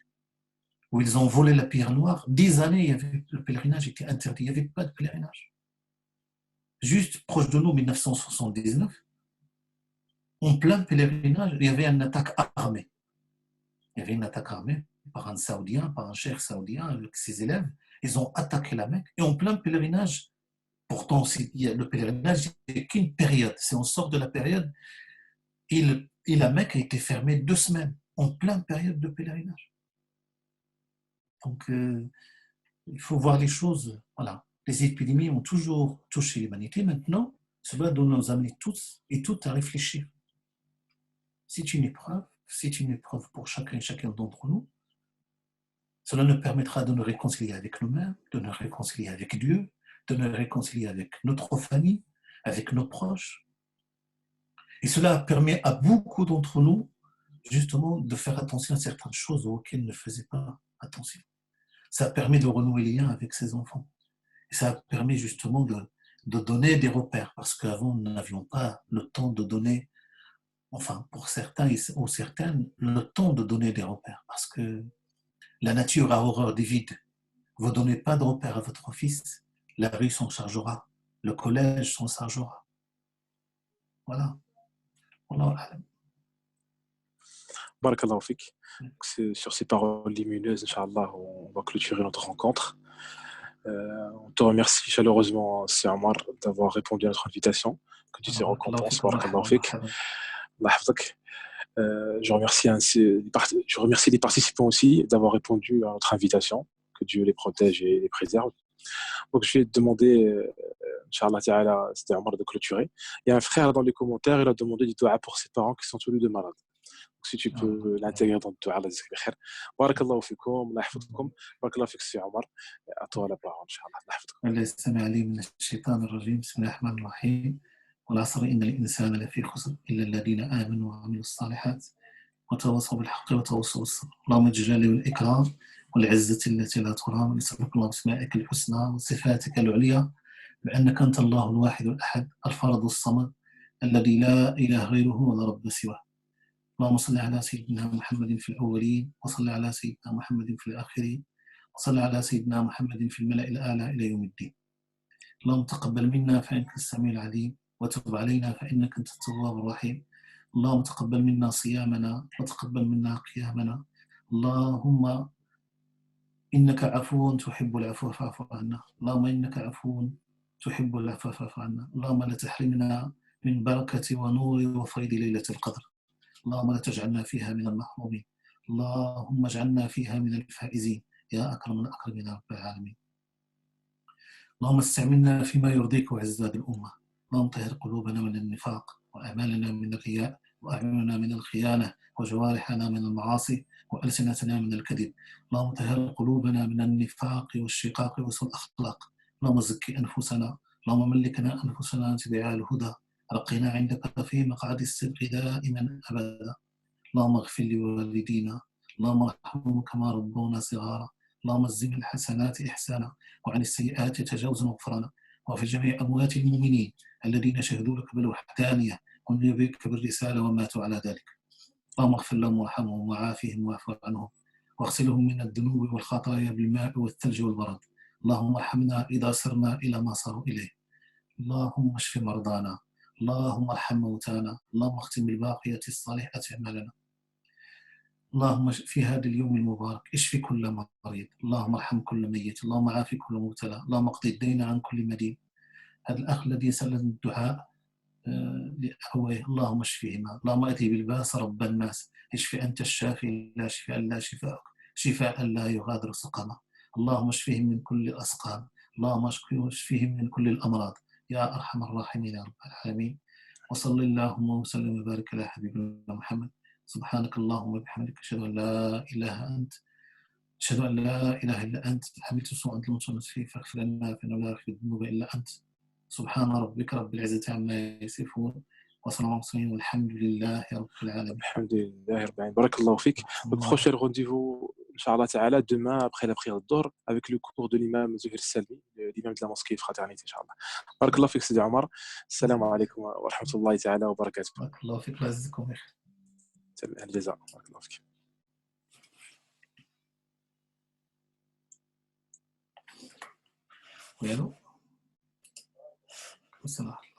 où ils ont volé la pierre noire, 10 années, le pèlerinage était interdit. Il n'y avait pas de pèlerinage. Juste proche de nous, 1979, en plein pèlerinage, il y avait une attaque armée. Il y avait une attaque armée par un Saoudien, par un cheikh saoudien avec ses élèves. Ils ont attaqué la Mecque et en plein pèlerinage. Pourtant, le pèlerinage n'est qu'une période. Si on sort de la période, et la Mecque a été fermée 2 semaines en pleine période de pèlerinage. Donc, il faut voir les choses. Voilà. Les épidémies ont toujours touché l'humanité. Maintenant, cela doit nous amener tous et toutes à réfléchir. C'est une épreuve pour chacun et chacun d'entre nous. Cela nous permettra de nous réconcilier avec nous-mêmes, de nous réconcilier avec Dieu, de nous réconcilier avec notre famille, avec nos proches. Et cela permet à beaucoup d'entre nous, justement, de faire attention à certaines choses auxquelles ils ne faisaient pas attention. Ça permet de renouer les liens avec ses enfants. Et ça permet justement de donner des repères, parce qu'avant, nous n'avions pas le temps de donner, enfin, pour certains ou certaines, le temps de donner des repères, parce que la nature a horreur des vides. Vous ne donnez pas de repères à votre fils, la rue s'en chargera, le collège s'en chargera. Voilà. Barakallahu fik. C'est sur ces paroles lumineuses, Inch'Allah, on va clôturer notre rencontre. On te remercie chaleureusement, c'est Omar, d'avoir répondu à notre invitation, que tu t'es récompense. Barakallahu fik. Allah hafzak. Je remercie les participants aussi d'avoir répondu à notre invitation. Que Dieu les protège et les préserve. Donc je vais te demander, Inch'Allah Ta'ala, c'était Omar de clôturer. Il y a un frère dans les commentaires, il a demandé du dua pour ses parents qui sont tous les deux malades. Donc si tu peux l'intégrer dans le dua, Allah yazak khair. Barakallahu fikum, Allah yahfazkum. Barakallahu fik si Omar. À toi la parole, Inch'Allah. Allah yahfazkum. Allah yastami' alayhi min ash-shaytan ar-rajim. Bismillahir rahmanir rahim. والعصر إن الإنسان لفي خسر إلا الذين آمنوا وعملوا الصالحات وتواصوا بالحق وتواصوا بالصبر. اللهم الجلال والإكرام والعزة التي لا ترام، نسألك الله بأسمائك الحسنى وصفاتك العليا بأنك أنت الله الواحد الأحد الفرد الصمد الذي لا إله غيره ولا رب سواه. اللهم صل على سيدنا محمد في الأولين وصل على سيدنا محمد في الآخرين وصل على سيدنا محمد في الملأ الأعلى إلى يوم الدين. اللهم تقبل منا فإنك السميع العليم وتب علينا فإنك أنت التواب الرحيم. اللهم تقبل منا صيامنا وتقبل منا قيامنا. اللهم إنك عفو تحب العفو فاعف عنا. اللهم إنك عفو تحب العفو فاعف عنا. اللهم لا تحرمنا من بركة ونور وفيض ليلة القدر. اللهم لا تجعلنا فيها من المحرومين. اللهم اجعلنا فيها من الفائزين يا أكرم الأكرمين يا رب العالمين. اللهم استعملنا فيما يرضيك وعز هذه الأمة. اللهم طهر قلوبنا من النفاق وأمالنا من الرياء وأعيننا من الخيانة وجوارحنا من المعاصي وألسنتنا من الكذب. اللهم طهر قلوبنا من النفاق والشقاق وسوء الأخلاق. اللهم زكي أنفسنا. اللهم ملكنا أنفسنا تبع الهدى. رقنا عندك في مقعد الصدق دائما أبدا. اللهم اغفر لوالدينا. اللهم ارحمهم كما ربونا صغارا. اللهم زد الحسنات إحسانا وعن السيئات تجاوزا وغفرانا. وفي جميع أموات المؤمنين الذين شهدوا لك بالوحدانية ونبيك بالرسالة وماتوا على ذلك. اللهم اغفر لهم وارحمهم وعافهم واعف عنهم واغسلهم من الذنوب والخطايا بالماء والثلج والبرد. اللهم ارحمنا إذا سرنا إلى ما صاروا إليه. اللهم اشف مرضانا. اللهم ارحم موتانا. اللهم اختم بالباقية الصالحات أعمالنا. اللهم في هذا اليوم المبارك اشف كل مريض. اللهم ارحم كل ميت. اللهم عافي كل مبتلى. اللهم اقض الدين عن كل مدين. هذا الأخ الذي سأل الدعاء هو اللهم اشفيهما، اللهم أذهب الباس رب الناس، اشفي أنت الشافي لا شفاء إلا شفاءك، شفاء لا يغادر سقما. اللهم اشفيهم من كل الأسقام، اللهم اشفيهم من كل الأمراض يا أرحم الراحمين يا رب العالمين. وصل اللهم وسلم وبارك على حبيبنا محمد. سبحانك اللهم وبحمدك أشهد أن لا إله أنت أشهد أن لا إله إلا أنت حملت سوء أنت المصنف فيه فاغفر لنا فإنه لا يغفر الذنوب إلا أنت. سبحان ربك رب العزة عما يصفون وصلى الله وسلم والحمد لله رب العالمين. الحمد لله رب العالمين. بارك الله فيك. Le prochain rendez-vous, Inch'Allah Ta'ala, demain après la prière de Dor, avec le cours de l'imam Zuhir Salmi, l'imam de la mosquée de fraternité, Inch'Allah. بارك الله فيك سيدي عمر. السلام عليكم ورحمة الله تعالى وبركاته. بارك الله فيك ويجزيكم بخير. الجزاء. بارك الله فيك. Oui, allô? Salam.